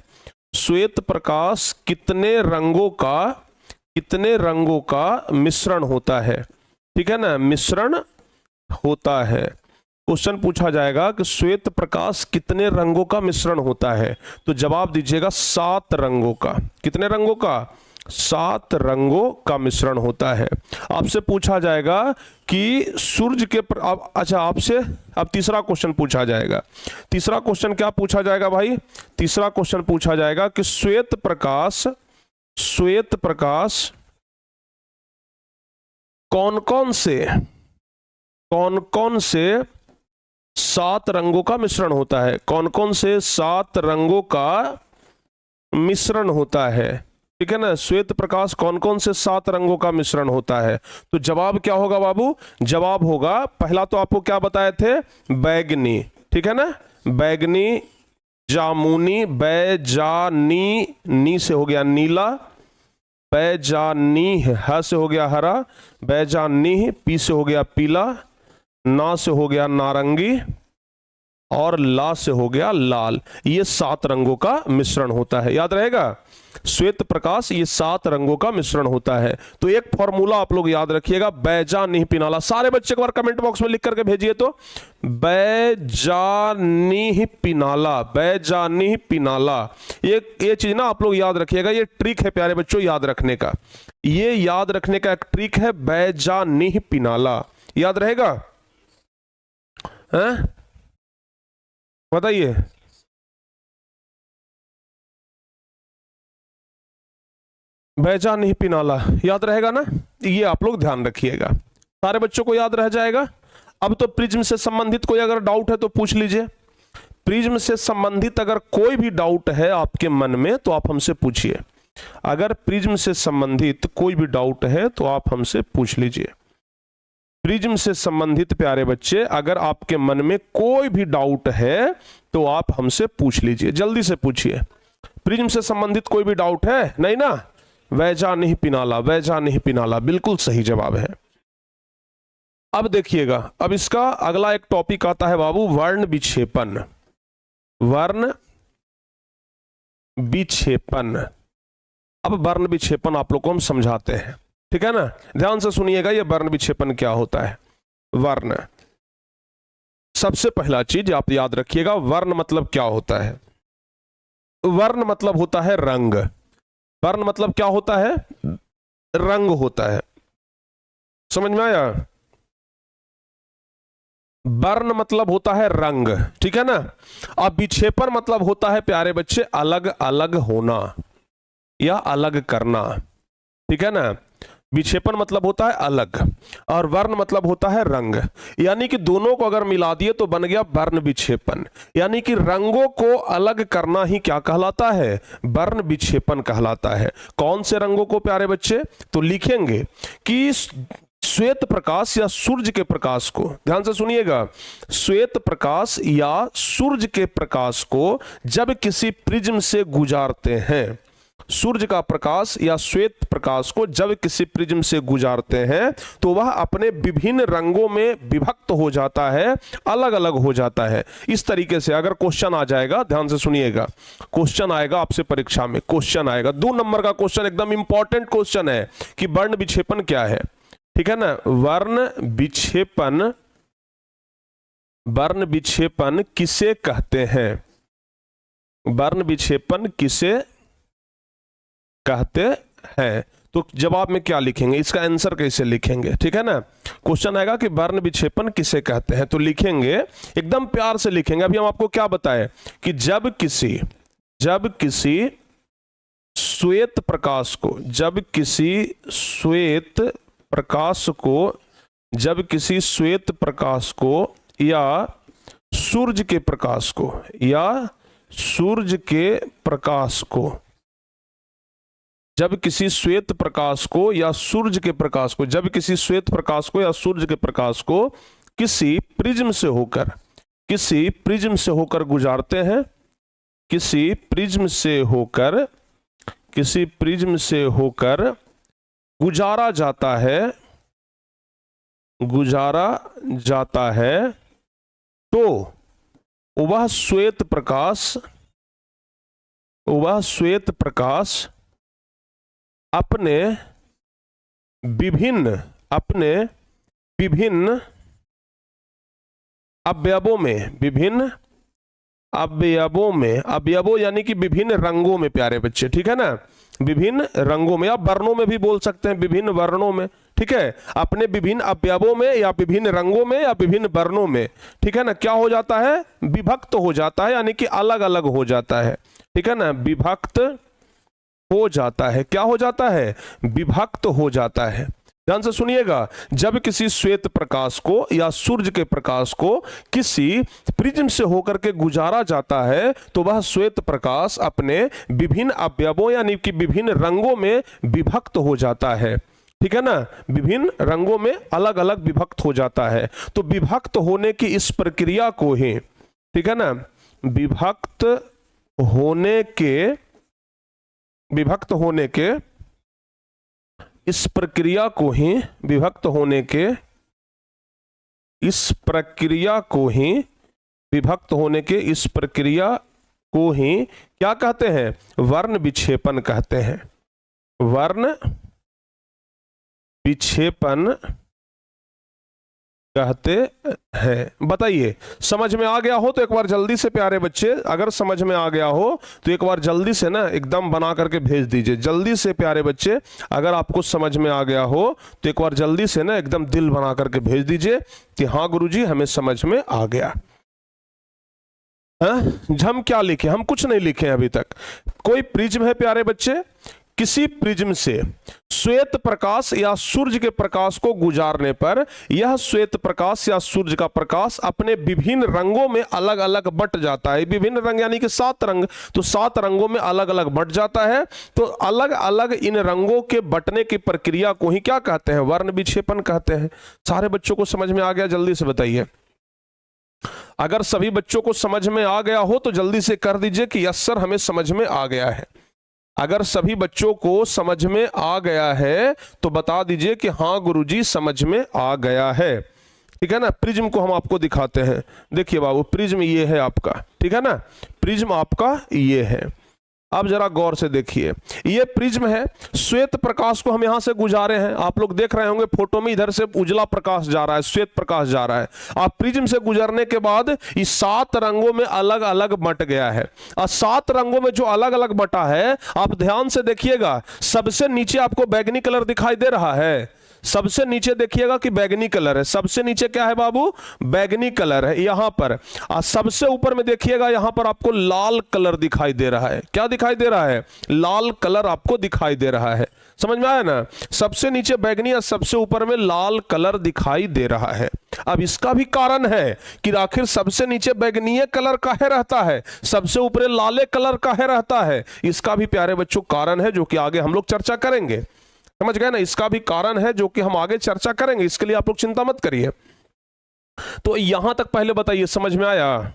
[SPEAKER 1] श्वेत प्रकाश कितने रंगों का मिश्रण होता है, ठीक है ना? मिश्रण होता है। क्वेश्चन पूछा जाएगा कि श्वेत प्रकाश कितने रंगों का मिश्रण होता है, तो जवाब दीजिएगा 7 रंगों का। कितने रंगों का? 7 रंगों का मिश्रण होता है। आपसे पूछा जाएगा कि सूर्य के अच्छा, आपसे अब तीसरा क्वेश्चन पूछा जाएगा। तीसरा क्वेश्चन क्या पूछा जाएगा भाई? तीसरा क्वेश्चन पूछा जाएगा कि श्वेत प्रकाश कौन कौन से 7 रंगों का मिश्रण होता है? कौन कौन से 7 रंगों का मिश्रण होता है? ठीक है ना। श्वेत प्रकाश कौन कौन से 7 रंगों का मिश्रण होता है? तो जवाब क्या होगा बाबू? जवाब होगा, पहला तो आपको क्या बताए थे, बैगनी, ठीक है ना, बैगनी, जामुनी, बैजानी, नी से हो गया नीला, बैजानी, ह से हो गया हरा, बैजानी, पी से हो गया पीला, ना से हो गया नारंगी और ला से हो गया लाल। ये 7 रंगों का मिश्रण होता है, याद रहेगा। श्वेत प्रकाश ये 7 रंगों का मिश्रण होता है। तो एक फॉर्मूला आप लोग याद रखिएगा, बैजानी पिनाला। सारे बच्चे एक बार कमेंट बॉक्स में लिख करके भेजिए तो, बैजानी पिनाला, बैजानी पिनाला। ये चीज ना आप लोग याद रखिएगा, ये ट्रिक है प्यारे बच्चों याद रखने का, ये याद रखने का एक ट्रिक है, बैजानी पिनाला। याद रहेगा? हैं? बताइए। बैजानी पिनाला याद रहेगा ना, ये आप लोग ध्यान रखिएगा, सारे बच्चों को याद रह जाएगा। अब तो प्रिज्म से संबंधित कोई अगर डाउट है तो पूछ लीजिए। प्रिज्म से संबंधित अगर कोई भी डाउट है आपके मन में तो आप हमसे पूछिए। अगर प्रिज्म से संबंधित कोई भी डाउट है तो आप हमसे पूछ लीजिए। प्रिज्म से संबंधित प्यारे बच्चे अगर आपके मन में कोई भी डाउट है तो आप हमसे पूछ लीजिए, जल्दी से पूछिए। प्रिज्म से संबंधित कोई भी डाउट है? नहीं ना? बैजानी पिनाला, बैजानी पिनाला बिल्कुल सही जवाब है। अब देखिएगा, अब इसका अगला एक टॉपिक आता है बाबू, वर्ण विक्षेपण। वर्ण विक्षेपण। अब वर्ण विक्षेपण आप लोग को हम समझाते हैं, ठीक है ना। ध्यान से सुनिएगा, ये वर्ण विक्षेपण क्या होता है। वर्ण, सबसे पहला चीज आप याद रखिएगा, वर्ण मतलब क्या होता है। वर्ण मतलब होता है रंग। वर्ण मतलब क्या होता है? रंग होता है। समझ में आया? वर्ण मतलब होता है रंग, ठीक है ना। अब विक्षेपण मतलब होता है प्यारे बच्चे अलग अलग होना या अलग करना, ठीक है ना। विक्षेपण मतलब होता है अलग और वर्ण मतलब होता है रंग, यानी कि दोनों को अगर मिला दिए तो बन गया वर्ण विक्षेपण। यानी कि रंगों को अलग करना ही क्या कहलाता है? वर्ण विक्षेपण कहलाता है। कौन से रंगों को प्यारे बच्चे? तो लिखेंगे कि श्वेत प्रकाश या सूर्य के प्रकाश को, ध्यान से सुनिएगा, श्वेत प्रकाश या सूर्य के प्रकाश को जब किसी प्रिज्म से गुजारते हैं, सूर्य का प्रकाश या श्वेत प्रकाश को जब किसी प्रिज्म से गुजारते हैं तो वह अपने विभिन्न रंगों में विभक्त हो जाता है, अलग अलग हो जाता है। इस तरीके से अगर क्वेश्चन आ जाएगा, ध्यान से सुनिएगा, क्वेश्चन आएगा आपसे परीक्षा में, क्वेश्चन आएगा 2 नंबर का क्वेश्चन, एकदम इंपॉर्टेंट क्वेश्चन है कि वर्ण विक्षेपण क्या है, ठीक है ना। वर्ण विक्षेपण, वर्ण विक्षेपण किसे कहते हैं? वर्ण विक्षेपण किसे कहते हैं? तो जवाब में क्या लिखेंगे, इसका आंसर कैसे लिखेंगे, ठीक है ना। क्वेश्चन आएगा कि वर्ण विक्षेपण किसे कहते हैं, तो लिखेंगे एकदम प्यार से लिखेंगे। अभी हम आपको क्या बताएं कि जब किसी श्वेत प्रकाश को, जब किसी श्वेत प्रकाश को, जब किसी श्वेत प्रकाश को या सूर्य के प्रकाश को, या सूर्य के प्रकाश को, जब किसी श्वेत प्रकाश को या सूर्य के प्रकाश को, जब किसी श्वेत प्रकाश को या सूर्य के प्रकाश को किसी प्रिज्म से होकर, किसी प्रिज्म से होकर गुजारते हैं, किसी प्रिज्म से होकर, किसी प्रिज्म से होकर गुजारा जाता है, गुजारा जाता है, तो वह श्वेत प्रकाश, वह श्वेत प्रकाश अपने विभिन्न अवयवों में, विभिन्न अवयवों में, अवयवों यानी कि विभिन्न रंगों में प्यारे बच्चे, ठीक है ना, विभिन्न रंगों में, आप वर्णों में भी बोल सकते हैं, विभिन्न वर्णों में, ठीक है, अपने विभिन्न अवयवों में या विभिन्न रंगों में या विभिन्न वर्णों में, ठीक है ना, क्या हो जाता है? विभक्त हो जाता है, यानी कि अलग अलग हो जाता है, ठीक है ना, विभक्त हो जाता है। क्या हो जाता है? विभक्त हो जाता है। ध्यान से सुनिएगा, जब किसी श्वेत प्रकाश को या सूर्य के प्रकाश को किसी प्रिज्म से होकर के गुजारा जाता है तो वह श्वेत प्रकाश अपने विभिन्न अवयवों यानी कि विभिन्न रंगों में विभक्त हो जाता है। ठीक है ना, विभिन्न रंगों में अलग अलग विभक्त हो जाता है। तो विभक्त होने की इस प्रक्रिया को ही, ठीक है ना, विभक्त होने के इस प्रक्रिया को ही विभक्त होने के इस प्रक्रिया को ही क्या कहते हैं? वर्ण विक्षेपण कहते हैं। वर्ण विक्षेपण कहते हैं। बताइए, समझ में आ गया हो तो एक बार जल्दी से प्यारे बच्चे, अगर समझ में आ गया हो तो एक बार जल्दी से ना एकदम बना करके भेज दीजिए। जल्दी से प्यारे बच्चे, अगर आपको समझ में आ गया हो तो एक बार जल्दी से ना एकदम दिल बना करके भेज दीजिए कि हाँ गुरुजी हमें समझ में आ गया। हम क्या लिखे? हम कुछ नहीं लिखे अभी तक। कोई प्रिज्म है प्यारे बच्चे, किसी प्रिज्म से श्वेत प्रकाश या सूर्य के प्रकाश को गुजारने पर यह श्वेत प्रकाश या सूर्य का प्रकाश अपने विभिन्न रंगों में अलग अलग बट जाता है। विभिन्न रंग यानी कि 7 रंग, तो 7 रंगों में अलग अलग बट जाता है। तो अलग अलग इन रंगों के बटने की प्रक्रिया को ही क्या कहते हैं? वर्ण विक्षेपण कहते हैं। सारे बच्चों को समझ में आ गया? जल्दी से बताइए। अगर सभी बच्चों को समझ में आ गया हो तो जल्दी से कर दीजिए कि यस सर हमें समझ में आ गया है। अगर सभी बच्चों को समझ में आ गया है तो बता दीजिए कि हाँ गुरुजी समझ में आ गया है। ठीक है ना, प्रिज्म को हम आपको दिखाते हैं। देखिए बाबू, प्रिज्म ये है आपका, ठीक है ना, प्रिज्म आपका ये है। अब जरा गौर से देखिए, ये प्रिज्म है, श्वेत प्रकाश को हम यहां से गुजारे हैं। आप लोग देख रहे होंगे फोटो में, इधर से उजला प्रकाश जा रहा है, श्वेत प्रकाश जा रहा है। आप प्रिज्म से गुजरने के बाद इस 7 रंगों में अलग अलग बट गया है। और 7 रंगों में जो अलग अलग बटा है, आप ध्यान से देखिएगा, सबसे नीचे आपको बैंगनी कलर दिखाई दे रहा है। सबसे नीचे देखिएगा कि बैंगनी कलर है। सबसे नीचे क्या है बाबू? बैंगनी कलर है यहां पर। और सबसे ऊपर में देखिएगा, यहां पर आपको लाल कलर दिखाई दे रहा है। क्या दिखाई दे रहा है? लाल कलर आपको दिखाई दे रहा है। समझ में आया ना? सबसे नीचे बैंगनी और सबसे ऊपर में लाल कलर दिखाई दे रहा है। अब इसका भी कारण है कि आखिर सबसे नीचे बैंगनी कलर काहे रहता है, सबसे ऊपर लाले कलर काहे रहता है? इसका भी प्यारे बच्चों कारण है, जो कि आगे हम लोग चर्चा करेंगे। समझ गए ना? इसका भी कारण है जो कि हम आगे चर्चा करेंगे, इसके लिए आप लोग चिंता मत करिए। तो यहां तक पहले बताइए, समझ में आया?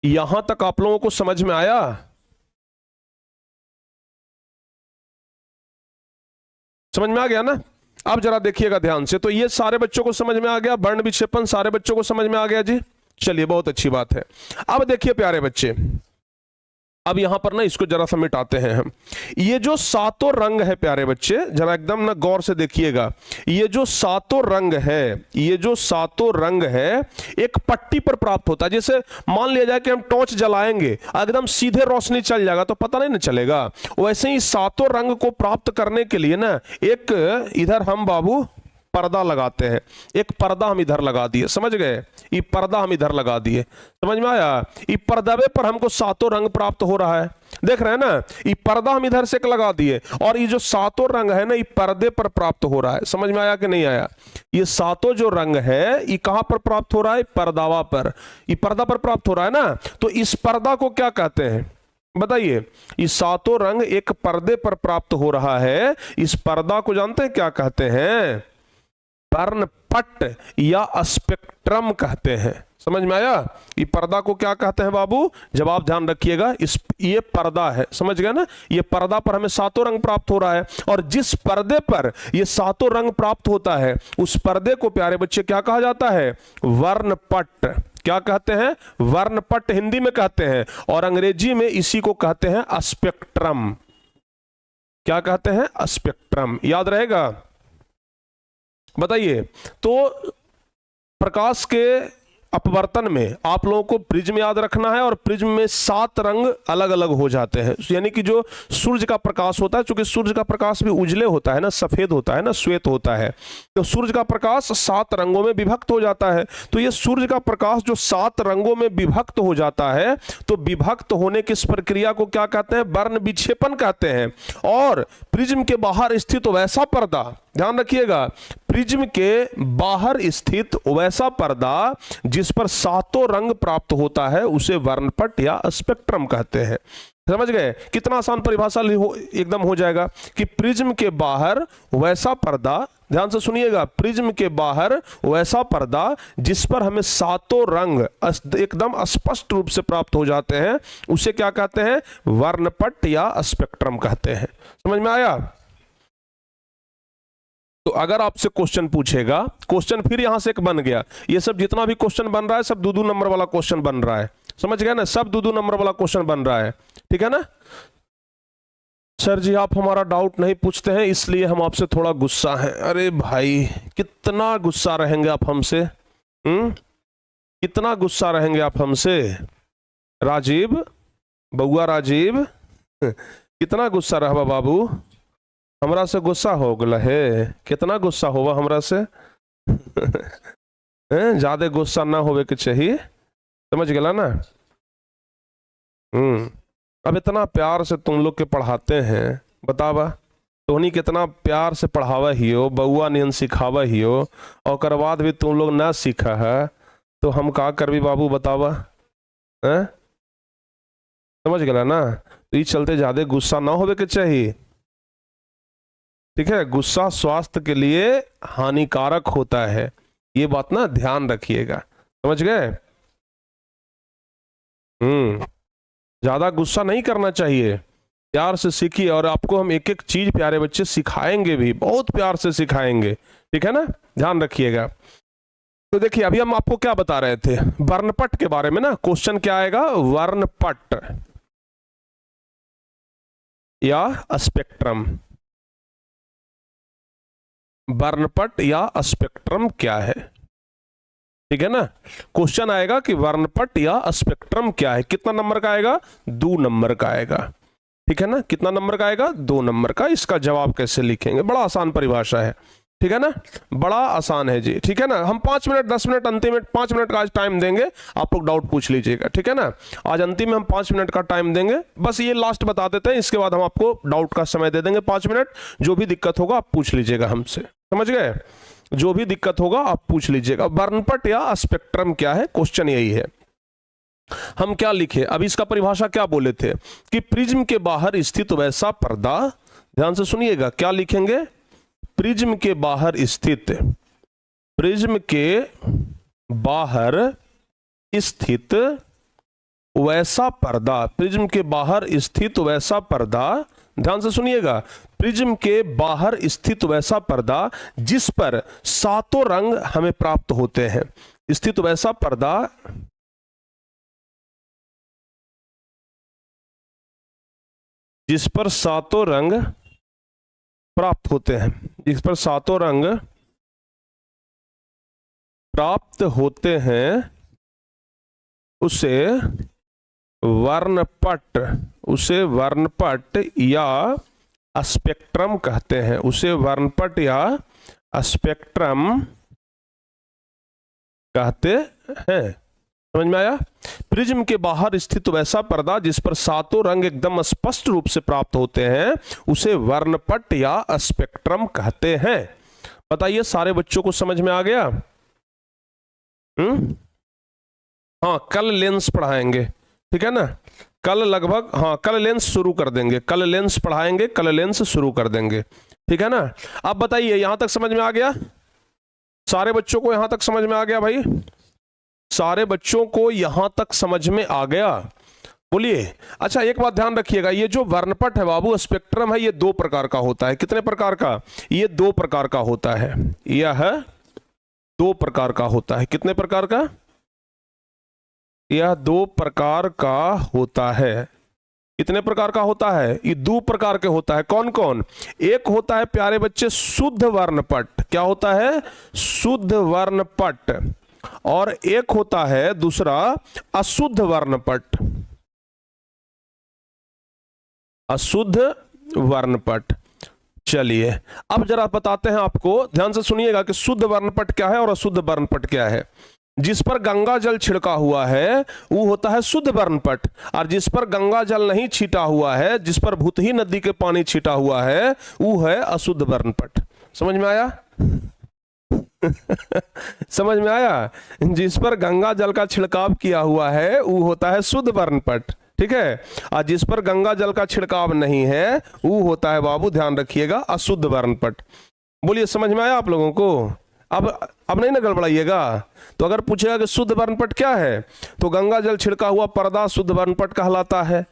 [SPEAKER 1] यहां तक आप लोगों को समझ में आया? समझ में आ गया ना? अब जरा देखिएगा ध्यान से। तो ये सारे बच्चों को समझ में आ गया, वर्ण विक्षेपण सारे बच्चों को समझ में आ गया जी। चलिए, बहुत अच्छी बात है। अब देखिए प्यारे बच्चे, अब यहां पर ना इसको जरा सा मिटाते हैं हम। ये जो 7 रंग है प्यारे बच्चे, जरा एकदम ना गौर से देखिएगा। ये जो 7 रंग है एक पट्टी पर प्राप्त होता है। जैसे मान लिया जाए कि हम टॉर्च जलाएंगे, एकदम सीधे रोशनी चल जाएगा तो पता नहीं ना चलेगा। वैसे ही 7 रंग को प्राप्त करने के लिए ना एक इधर हम बाबू पर्दा लगाते हैं। एक पर्दा हम इधर लगा दिए, समझ गए? ये पर्दा हम इधर लगा दिए, समझ में आया? ये पर्दे पर हमको 7 रंग प्राप्त हो रहा है। देख रहे हैं ना? ये पर्दा हम इधर से लगा दिए और ये जो 7 रंग है ना, ये पर्दे पर प्राप्त हो रहा है। समझ में आया कि नहीं आया? ये 7 जो रंग है ये कहां पर प्राप्त हो रहा है? पर्दावा पर। ये पर्दा पर प्राप्त हो रहा है ना। तो इस पर्दा को क्या कहते हैं बताइए? ये 7 रंग एक पर्दे पर प्राप्त हो रहा है। इस पर्दा को जानते हैं क्या कहते हैं? वर्णपट या स्पेक्ट्रम कहते हैं। समझ में आया? ये पर्दा को क्या कहते हैं बाबू? जवाब ध्यान रखिएगा, ये पर्दा है। समझ गए ना? ये पर्दा पर हमें 7 रंग प्राप्त हो रहा है और जिस पर्दे पर ये 7 रंग प्राप्त होता है उस पर्दे को प्यारे बच्चे क्या कहा जाता है? वर्णपट। क्या कहते हैं? वर्णपट हिंदी में कहते हैं और अंग्रेजी में इसी को कहते हैं स्पेक्ट्रम। क्या कहते हैं? स्पेक्ट्रम। याद रहेगा? बताइए। तो प्रकाश के अपवर्तन में आप लोगों को प्रिज्म याद रखना है, और प्रिज्म में 7 रंग अलग अलग हो जाते हैं। यानी कि जो सूर्य का प्रकाश होता है, चूंकि सूर्य का प्रकाश भी उजले होता है ना, सफेद होता है ना, श्वेत होता है, तो सूर्य का प्रकाश 7 रंगों में विभक्त हो जाता है। तो ये सूर्य का प्रकाश जो 7 रंगों में विभक्त हो जाता है, तो विभक्त होने की इस प्रक्रिया को क्या कहते हैं? वर्ण विक्षेपण कहते हैं। और प्रिज्म के बाहर स्थित वैसा पर्दा, ध्यान रखिएगा, प्रिज्म के बाहर स्थित वैसा पर्दा जिस पर 7 रंग प्राप्त होता है उसे वर्णपट या स्पेक्ट्रम कहते हैं। समझ गए? कितना आसान परिभाषा एकदम हो जाएगा कि प्रिज्म के बाहर वैसा पर्दा, ध्यान से सुनिएगा, प्रिज्म के बाहर वैसा पर्दा जिस पर हमें 7 रंग एकदम स्पष्ट रूप से प्राप्त हो जाते हैं, उसे क्या कहते हैं? वर्णपट या स्पेक्ट्रम कहते हैं। समझ में आया? तो अगर आपसे क्वेश्चन पूछेगा, क्वेश्चन फिर यहां से एक बन गया, ये सब जितना भी क्वेश्चन बन रहा है सब 2-2 नंबर वाला क्वेश्चन बन रहा है। समझ गए ना? सब 2-2 नंबर वाला क्वेश्चन बन रहा है। ठीक है ना? सर जी आप हमारा डाउट नहीं पूछते हैं इसलिए हम आपसे थोड़ा गुस्सा हैं। अरे भाई कितना गुस्सा रहेंगे आप हमसे? कितना गुस्सा रहेंगे आप हमसे? राजीव, बउआ राजीव, कितना गुस्सा रहा बाबू? हमरा से गुस्सा हो गया है? कितना गुस्सा होगा हमरा से? ज्यादा गुस्सा ना होवे के चाहिए, समझ गया ना? अब इतना प्यार से तुम लोग के पढ़ाते हैं, बतावा तोहनी कितना प्यार से पढ़ावा ही हो, बउआ नियन सिखावा ही हो, और कर बाद भी तुम लोग ना सीखा है तो हम का करबी बाबू, बतावा? समझ गया ना? तो ये चलते ज्यादा गुस्सा ना होवे के चाहिए। ठीक है? गुस्सा स्वास्थ्य के लिए हानिकारक होता है, ये बात ना ध्यान रखिएगा। समझ गए? ज्यादा गुस्सा नहीं करना चाहिए, प्यार से सीखिए। और आपको हम एक एक चीज प्यारे बच्चे सिखाएंगे भी, बहुत प्यार से सिखाएंगे। ठीक है ना? ध्यान रखिएगा। तो देखिए अभी हम आपको क्या बता रहे थे? वर्णपट के बारे में ना। क्वेश्चन क्या आएगा? वर्णपट या स्पेक्ट्रम। वर्णपट या स्पेक्ट्रम क्या है? ठीक है ना? क्वेश्चन आएगा कि वर्णपट या स्पेक्ट्रम क्या है। कितना नंबर का आएगा? 2 नंबर का आएगा। ठीक है ना? कितना नंबर का आएगा? 2 नंबर का। इसका जवाब कैसे लिखेंगे? बड़ा आसान परिभाषा है। ठीक है ना? बड़ा आसान है जी। ठीक है ना? हम 5 मिनट 10 मिनट अंतिम में 5 मिनट का आज टाइम देंगे, आप लोग डाउट पूछ लीजिएगा। ठीक है ना? आज अंतिम में हम 5 मिनट का टाइम देंगे, बस ये लास्ट बता देते हैं, इसके बाद हम आपको डाउट का समय दे देंगे 5 मिनट। जो भी दिक्कत होगा आप पूछ लीजिएगा हमसे। समझ गए? जो भी दिक्कत होगा आप पूछ लीजिएगा। वर्णपट या स्पेक्ट्रम क्या है? क्वेश्चन यही है। हम क्या लिखे? अभी इसका परिभाषा क्या बोले थे कि प्रिज्म के बाहर स्थित वैसा पर्दा, ध्यान से सुनिएगा, क्या लिखेंगे? प्रिज्म के बाहर स्थित, प्रिज्म के बाहर स्थित वैसा पर्दा, प्रिज्म के बाहर स्थित वैसा पर्दा, ध्यान से सुनिएगा, प्रिज्म के बाहर स्थित वैसा पर्दा जिस पर 7 रंग हमें प्राप्त होते हैं। स्थित वैसा पर्दा जिस पर 7 रंग प्राप्त होते हैं, जिस पर 7 रंग प्राप्त होते हैं उसे वर्णपट, उसे वर्णपट या स्पेक्ट्रम कहते हैं। उसे वर्णपट या स्पेक्ट्रम कहते हैं। समझ में आया? प्रिज्म के बाहर स्थित वैसा पर्दा जिस पर 7 रंग एकदम स्पष्ट रूप से प्राप्त होते हैं उसे वर्णपट या स्पेक्ट्रम कहते हैं। बताइए सारे बच्चों को समझ में आ गया? हाँ, कल लेंस पढ़ाएंगे। ठीक है ना? कल लगभग, हाँ कल लेंस शुरू कर देंगे, कल लेंस पढ़ाएंगे, कल लेंस शुरू कर देंगे। ठीक है ना? अब बताइए यहां तक समझ में आ गया? सारे बच्चों को यहां तक समझ में आ गया भाई? सारे बच्चों को यहां तक समझ में आ गया? बोलिए। अच्छा एक बात ध्यान रखिएगा, ये जो वर्णपट है बाबू, स्पेक्ट्रम है, ये 2 प्रकार का होता है। कितने प्रकार का? ये 2 प्रकार का होता है। यह 2 प्रकार का होता है। कितने प्रकार का? यह 2 प्रकार का होता है। कितने प्रकार का होता है? ये 2 प्रकार के होता है। कौन कौन? एक होता है प्यारे बच्चे शुद्ध वर्णपट। क्या होता है? शुद्ध वर्णपट। और एक होता है दूसरा अशुद्ध वर्णपट। अशुद्ध वर्णपट। चलिए अब जरा बताते हैं आपको, ध्यान से सुनिएगा कि शुद्ध वर्णपट क्या है और अशुद्ध वर्णपट क्या है। जिस पर गंगा जल छिड़का हुआ है वो होता है शुद्ध वर्णपट, और जिस पर गंगा जल नहीं छीटा हुआ है, जिस पर भूतही नदी के पानी छीटा हुआ है, वो है अशुद्ध वर्णपट। समझ में आया? समझ में आया? जिस पर गंगा जल का छिड़काव किया हुआ है वो होता है शुद्ध वर्णपट, ठीक है। और जिस पर गंगा जल का छिड़काव नहीं है वो होता है, बाबू ध्यान रखिएगा, अशुद्ध वर्णपट। बोलिए समझ में आया आप लोगों को? अब नहीं ना गड़बड़ाइएगा। तो अगर पूछेगा कि शुद्ध वर्णपट क्या है, तो गंगा जल छिड़का हुआ पर्दा शुद्ध वर्णपट कहलाता है।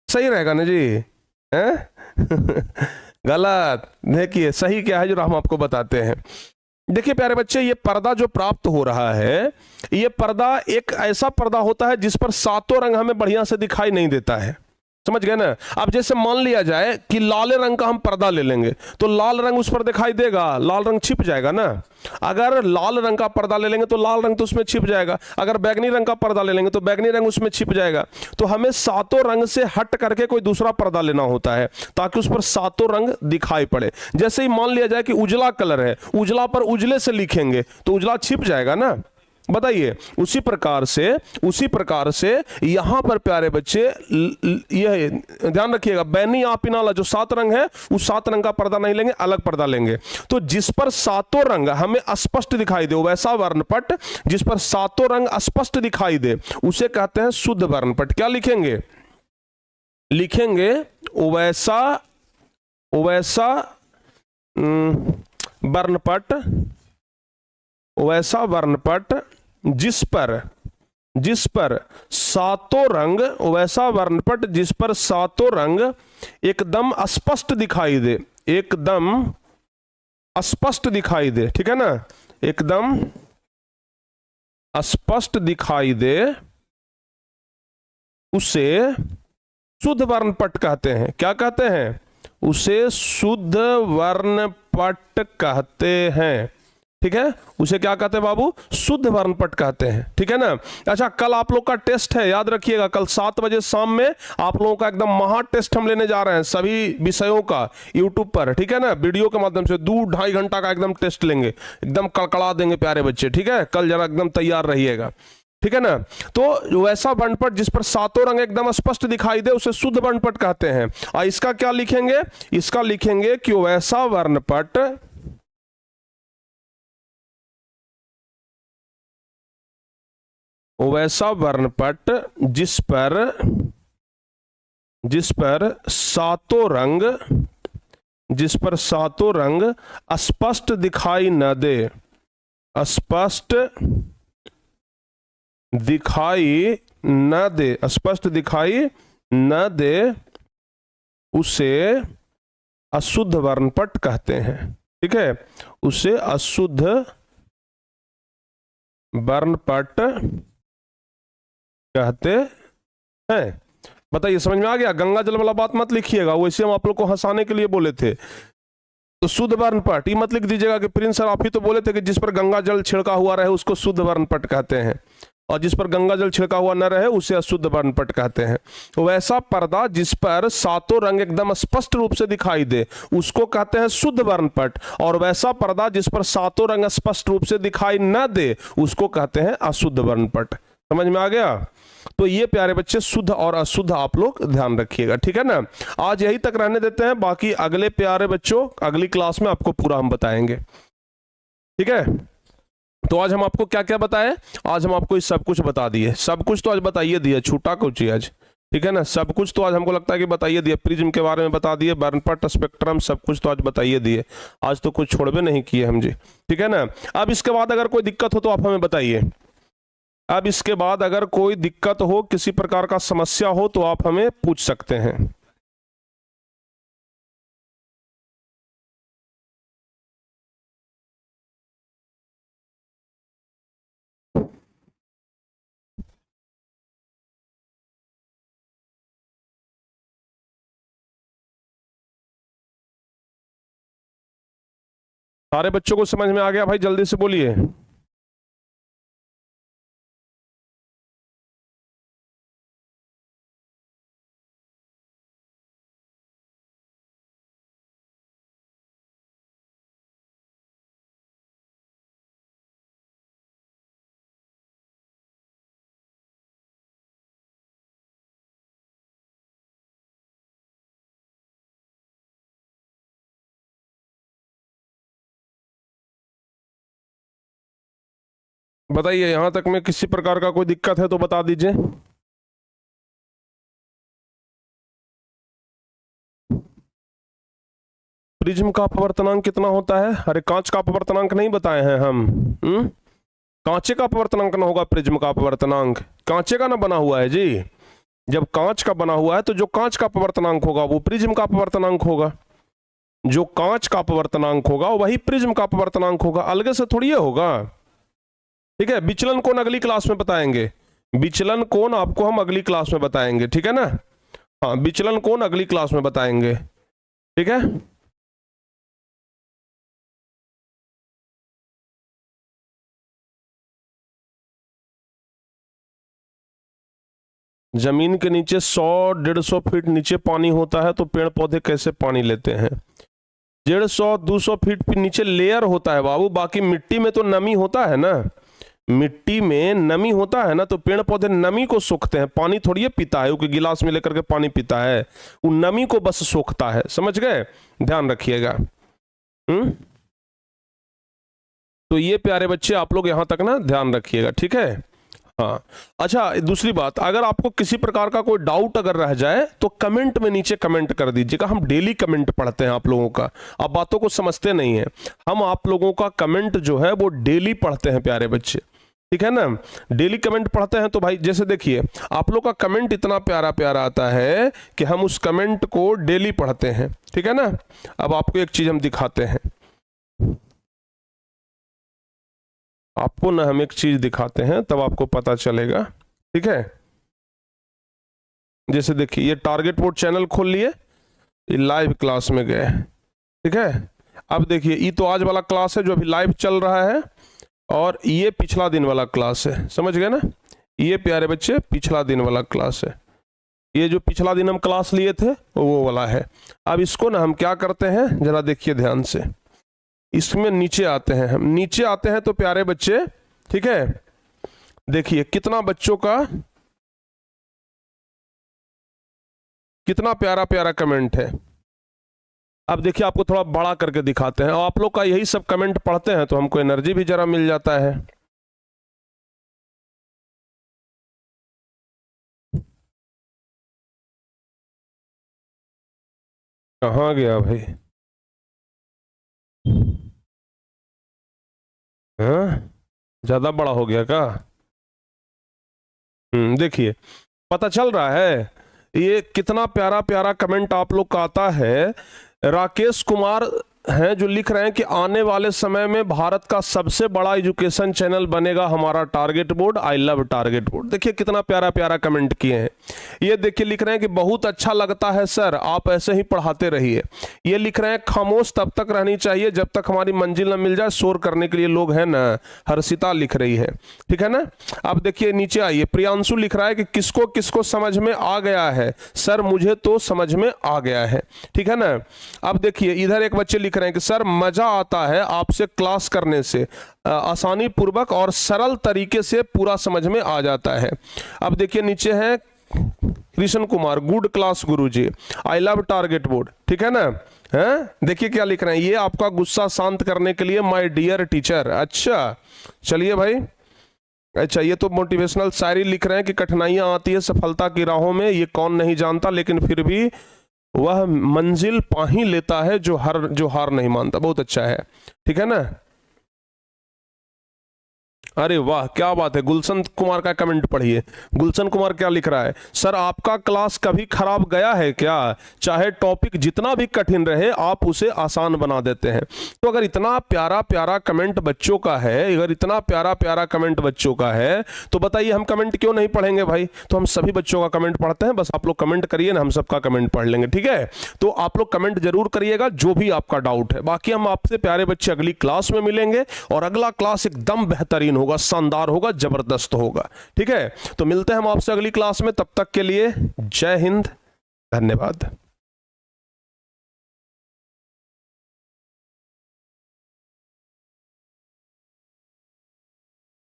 [SPEAKER 1] सही रहेगा ना जी? हैं? गलत। देखिए सही क्या है जो हम आपको बताते हैं। देखिए प्यारे बच्चे, ये पर्दा जो प्राप्त हो रहा है, ये पर्दा एक ऐसा पर्दा होता है जिस पर सातों रंग हमें बढ़िया से दिखाई नहीं देता है। समझ गए ना? अब जैसे मान लिया जाए कि लाल रंग का हम पर्दा ले लेंगे तो लाल रंग उस पर दिखाई देगा, लाल रंग छिप जाएगा ना। अगर लाल रंग का पर्दा ले लेंगे तो लाल रंग तो उसमें छिप जाएगा, अगर बैगनी रंग का पर्दा ले लेंगे तो बैगनी रंग उसमें छिप जाएगा। तो हमें सातों रंग से हट करके कोई दूसरा पर्दा लेना होता है ताकि उस पर सातों रंग दिखाई पड़े। जैसे ही मान लिया जाए कि उजला कलर है, उजला पर उजले से लिखेंगे तो उजला छिप जाएगा ना। बताइए, उसी प्रकार से यहां पर प्यारे बच्चे यह ध्यान रखिएगा, बैनी आपिनाला जो सात रंग है उस सात रंग का पर्दा नहीं लेंगे, अलग पर्दा लेंगे। तो जिस पर सातों रंग हमें स्पष्ट दिखाई दे, वैसा वर्णपट जिस पर सातों रंग स्पष्ट दिखाई दे उसे कहते हैं शुद्ध वर्णपट। क्या लिखेंगे? लिखेंगे वैसा वर्णपट, वैसा वर्णपट जिस पर सातों रंग, वैसा वर्णपट जिस पर सातों रंग एकदम स्पष्ट दिखाई दे, एकदम स्पष्ट दिखाई दे, ठीक है ना, एकदम स्पष्ट दिखाई दे, उसे शुद्ध वर्णपट कहते हैं। क्या कहते हैं? उसे शुद्ध वर्णपट कहते हैं, ठीक है। उसे क्या कहते हैं बाबू? शुद्ध वर्णपट कहते हैं, ठीक है ना। अच्छा, कल आप लोग का टेस्ट है, याद रखिएगा, कल 7 बजे शाम में आप लोगों का एकदम महा टेस्ट हम लेने जा रहे हैं सभी विषयों का यूट्यूब पर, ठीक है ना। वीडियो के माध्यम से 2-2.5 घंटा का एकदम टेस्ट लेंगे, एकदम कड़कड़ा देंगे प्यारे बच्चे, ठीक है। कल जरा एकदम तैयार रहिएगा, ठीक है ना। तो वैसा वर्णपट जिस पर सातों रंग एकदम स्पष्ट दिखाई दे उसे शुद्ध वर्णपट कहते हैं। और इसका क्या लिखेंगे? इसका लिखेंगे कि वैसा वर्णपट, वैसा वर्णपट जिस पर सातों रंग, जिस पर सातों रंग स्पष्ट दिखाई न दे, स्पष्ट दिखाई न दे, स्पष्ट दिखाई न दे, उसे अशुद्ध वर्णपट कहते हैं, ठीक है। उसे अशुद्ध वर्णपट कहते हैं। बताइए समझ में आ गया? गंगा जल वाला बात मत लिखिएगा, वैसे हम आप लोग को हंसाने के लिए बोले थे। तो शुद्ध वर्णपट ये मत लिख दीजिएगा कि प्रिंस सर आप ही तो बोले थे कि जिस पर गंगा जल छिड़का हुआ रहे उसको शुद्ध वर्णपट कहते हैं, और जिस पर गंगा जल छिड़का हुआ न रहे उसे अशुद्ध वर्णपट कहते हैं। वैसा पर्दा जिस पर सातों रंग एकदम स्पष्ट रूप से दिखाई दे उसको कहते हैं शुद्ध वर्णपट, और वैसा पर्दा जिस पर सातों रंग स्पष्ट रूप से दिखाई न दे उसको कहते हैं अशुद्ध वर्णपट। समझ में आ गया? तो ये प्यारे बच्चे शुद्ध और अशुद्ध आप लोग ध्यान रखिएगा, ठीक है ना। आज यही तक रहने देते हैं, बाकी अगले प्यारे बच्चों अगली क्लास में आपको पूरा हम बताएंगे, ठीक है। तो आज हम आपको क्या क्या बताएं? आज हम आपको सब कुछ बता दिए, सब कुछ तो आज बताइए दिए, छूटा कुछ ही आज, ठीक है ना। सब कुछ तो आज हमको लगता है कि बताइए दिए, प्रिज्म के बारे में बता दिए, वर्णपट, स्पेक्ट्रम, सब कुछ तो आज बताइए दिए, आज तो कुछ छोड़वे नहीं किए हम जी, ठीक है ना। अब इसके बाद अगर कोई दिक्कत हो तो आप हमें बताइए, अब इसके बाद अगर कोई दिक्कत हो, किसी प्रकार का समस्या हो तो आप हमें पूछ सकते हैं। सारे बच्चों को समझ में आ गया भाई? जल्दी से बोलिए। बताइए, यहां तक में किसी प्रकार का कोई दिक्कत है तो बता दीजिए। प्रिज्म का अपवर्तनांक कितना होता है? अरे कांच का अपवर्तनांक नहीं बताए हैं हम। कांचे का अपवर्तनांक ना होगा प्रिज्म का अपवर्तनांक, कांचे का ना बना हुआ है जी। जब कांच का बना हुआ है तो जो कांच का अपवर्तनांक होगा वो प्रिज्म का अपवर्तनांक होगा, जो कांच का अपवर्तनांक होगा वही प्रिज्म का अपवर्तनांक होगा, अलग से थोड़ी ये होगा। ठीक है, विचलन कोण अगली क्लास में बताएंगे, विचलन कोण आपको हम अगली क्लास में बताएंगे, ठीक है ना। हाँ, विचलन कोण अगली क्लास में बताएंगे, ठीक है। जमीन के नीचे 100-150 फीट नीचे पानी होता है तो पेड़ पौधे कैसे पानी लेते हैं? 150-200 फीट नीचे लेयर होता है बाबू, बाकी मिट्टी में तो नमी होता है ना, मिट्टी में नमी होता है ना, तो पेड़ पौधे नमी को सोखते हैं, पानी थोड़ी है पीता है, क्योंकि गिलास में लेकर के पानी पीता है, वो नमी को बस सोखता है, समझ गए, ध्यान रखिएगा। तो ये प्यारे बच्चे आप लोग यहां तक ना ध्यान रखिएगा, ठीक है। हाँ, अच्छा दूसरी बात, अगर आपको किसी प्रकार का कोई डाउट अगर रह जाए तो कमेंट में नीचे कमेंट कर दीजिएगा, हम डेली कमेंट पढ़ते हैं आप लोगों का, आप बातों को समझते नहीं हैं, हम आप लोगों का कमेंट जो है वो डेली पढ़ते हैं प्यारे बच्चे, ठीक है ना। डेली कमेंट पढ़ते हैं तो भाई जैसे देखिए आप लोग का कमेंट इतना प्यारा प्यारा आता है कि हम उस कमेंट को डेली पढ़ते हैं, ठीक है ना। अब आपको एक चीज हम दिखाते हैं, आपको ना हम एक चीज दिखाते हैं तब आपको पता चलेगा, ठीक है। जैसे देखिए ये टारगेट बोर्ड चैनल खोल लिए, ये लाइव क्लास में गए, ठीक है। अब देखिए ये तो आज वाला क्लास है जो अभी लाइव चल रहा है, और ये पिछला दिन वाला क्लास है, समझ गए ना। ये प्यारे बच्चे पिछला दिन वाला क्लास है, ये जो पिछला दिन हम क्लास लिए थे वो वाला है। अब इसको ना हम क्या करते हैं जरा देखिए ध्यान से, इसमें नीचे आते हैं, हम नीचे आते हैं तो प्यारे बच्चे, ठीक है, देखिए कितना बच्चों का कितना प्यारा प्यारा कमेंट है। अब देखिए आपको थोड़ा बड़ा करके दिखाते हैं, और आप लोग का यही सब कमेंट पढ़ते हैं तो हमको एनर्जी भी जरा मिल जाता है। कहाँ गया भाई? हाँ, ज्यादा बड़ा हो गया क्या? देखिए पता चल रहा है, ये कितना प्यारा प्यारा कमेंट आप लोग का आता है। राकेश कुमार हैं जो लिख रहे हैं कि आने वाले समय में भारत का सबसे बड़ा एजुकेशन चैनल बनेगा हमारा target board, I love target board. देखिए कितना प्यारा प्यारा कमेंट किए हैं। ये देखिए लिख रहे हैं कि बहुत अच्छा लगता है सर, आप ऐसे ही पढ़ाते रहिए। ये लिख रहे हैं खामोश तब तक रहनी चाहिए जब तक हमारी मंजिल न मिल जाए, शोर करने के लिए लोग हैं ना, हर्षिता लिख रही है, ठीक है ना। अब देखिए नीचे आइए, प्रियांशु लिख रहा है कि किसको किसको समझ में आ गया है सर, मुझे तो समझ में आ गया है, ठीक है ना। अब देखिए इधर एक बच्चे लिख रहे हैं कि सर मजा आता है आपसे क्लास करने से, आसानी पूर्वक और सरल तरीके से पूरा समझ में आ जाता है। अब देखिए नीचे है Krishna Kumar, good class Guruji, I love target board, ठीक है ना। है देखिए क्या लिख रहे हैं, ये आपका गुस्सा शांत करने के लिए माय डियर टीचर। अच्छा चलिए भाई, अच्छा ये तो मोटिवेशनल शायरी लिख रहे हैं कि कठिनाइयां आती है सफलता की राहों में, ये कौन नहीं जानता, लेकिन फिर भी वह मंजिल पा ही लेता है जो हार नहीं मानता। बहुत अच्छा है, ठीक है ना। अरे वाह क्या बात है, गुलशन कुमार का कमेंट पढ़िए। गुलशन कुमार क्या लिख रहा है, सर आपका क्लास कभी खराब गया है क्या? चाहे टॉपिक जितना भी कठिन रहे आप उसे आसान बना देते हैं। तो अगर इतना प्यारा प्यारा कमेंट बच्चों का है, अगर इतना प्यारा प्यारा कमेंट बच्चों का है तो बताइए हम कमेंट क्यों नहीं पढ़ेंगे भाई। तो हम सभी बच्चों का कमेंट पढ़ते हैं, बस आप लोग कमेंट करिए ना, हम सबका कमेंट पढ़ लेंगे, ठीक है। तो आप लोग कमेंट जरूर करिएगा जो भी आपका डाउट है। बाकी हम आपसे प्यारे बच्चे अगली क्लास में मिलेंगे, और अगला क्लास एकदम बेहतरीन होगा, शानदार होगा, जबरदस्त होगा, ठीक है। तो मिलते हैं हम आपसे अगली क्लास में, तब तक के लिए जय हिंद, धन्यवाद।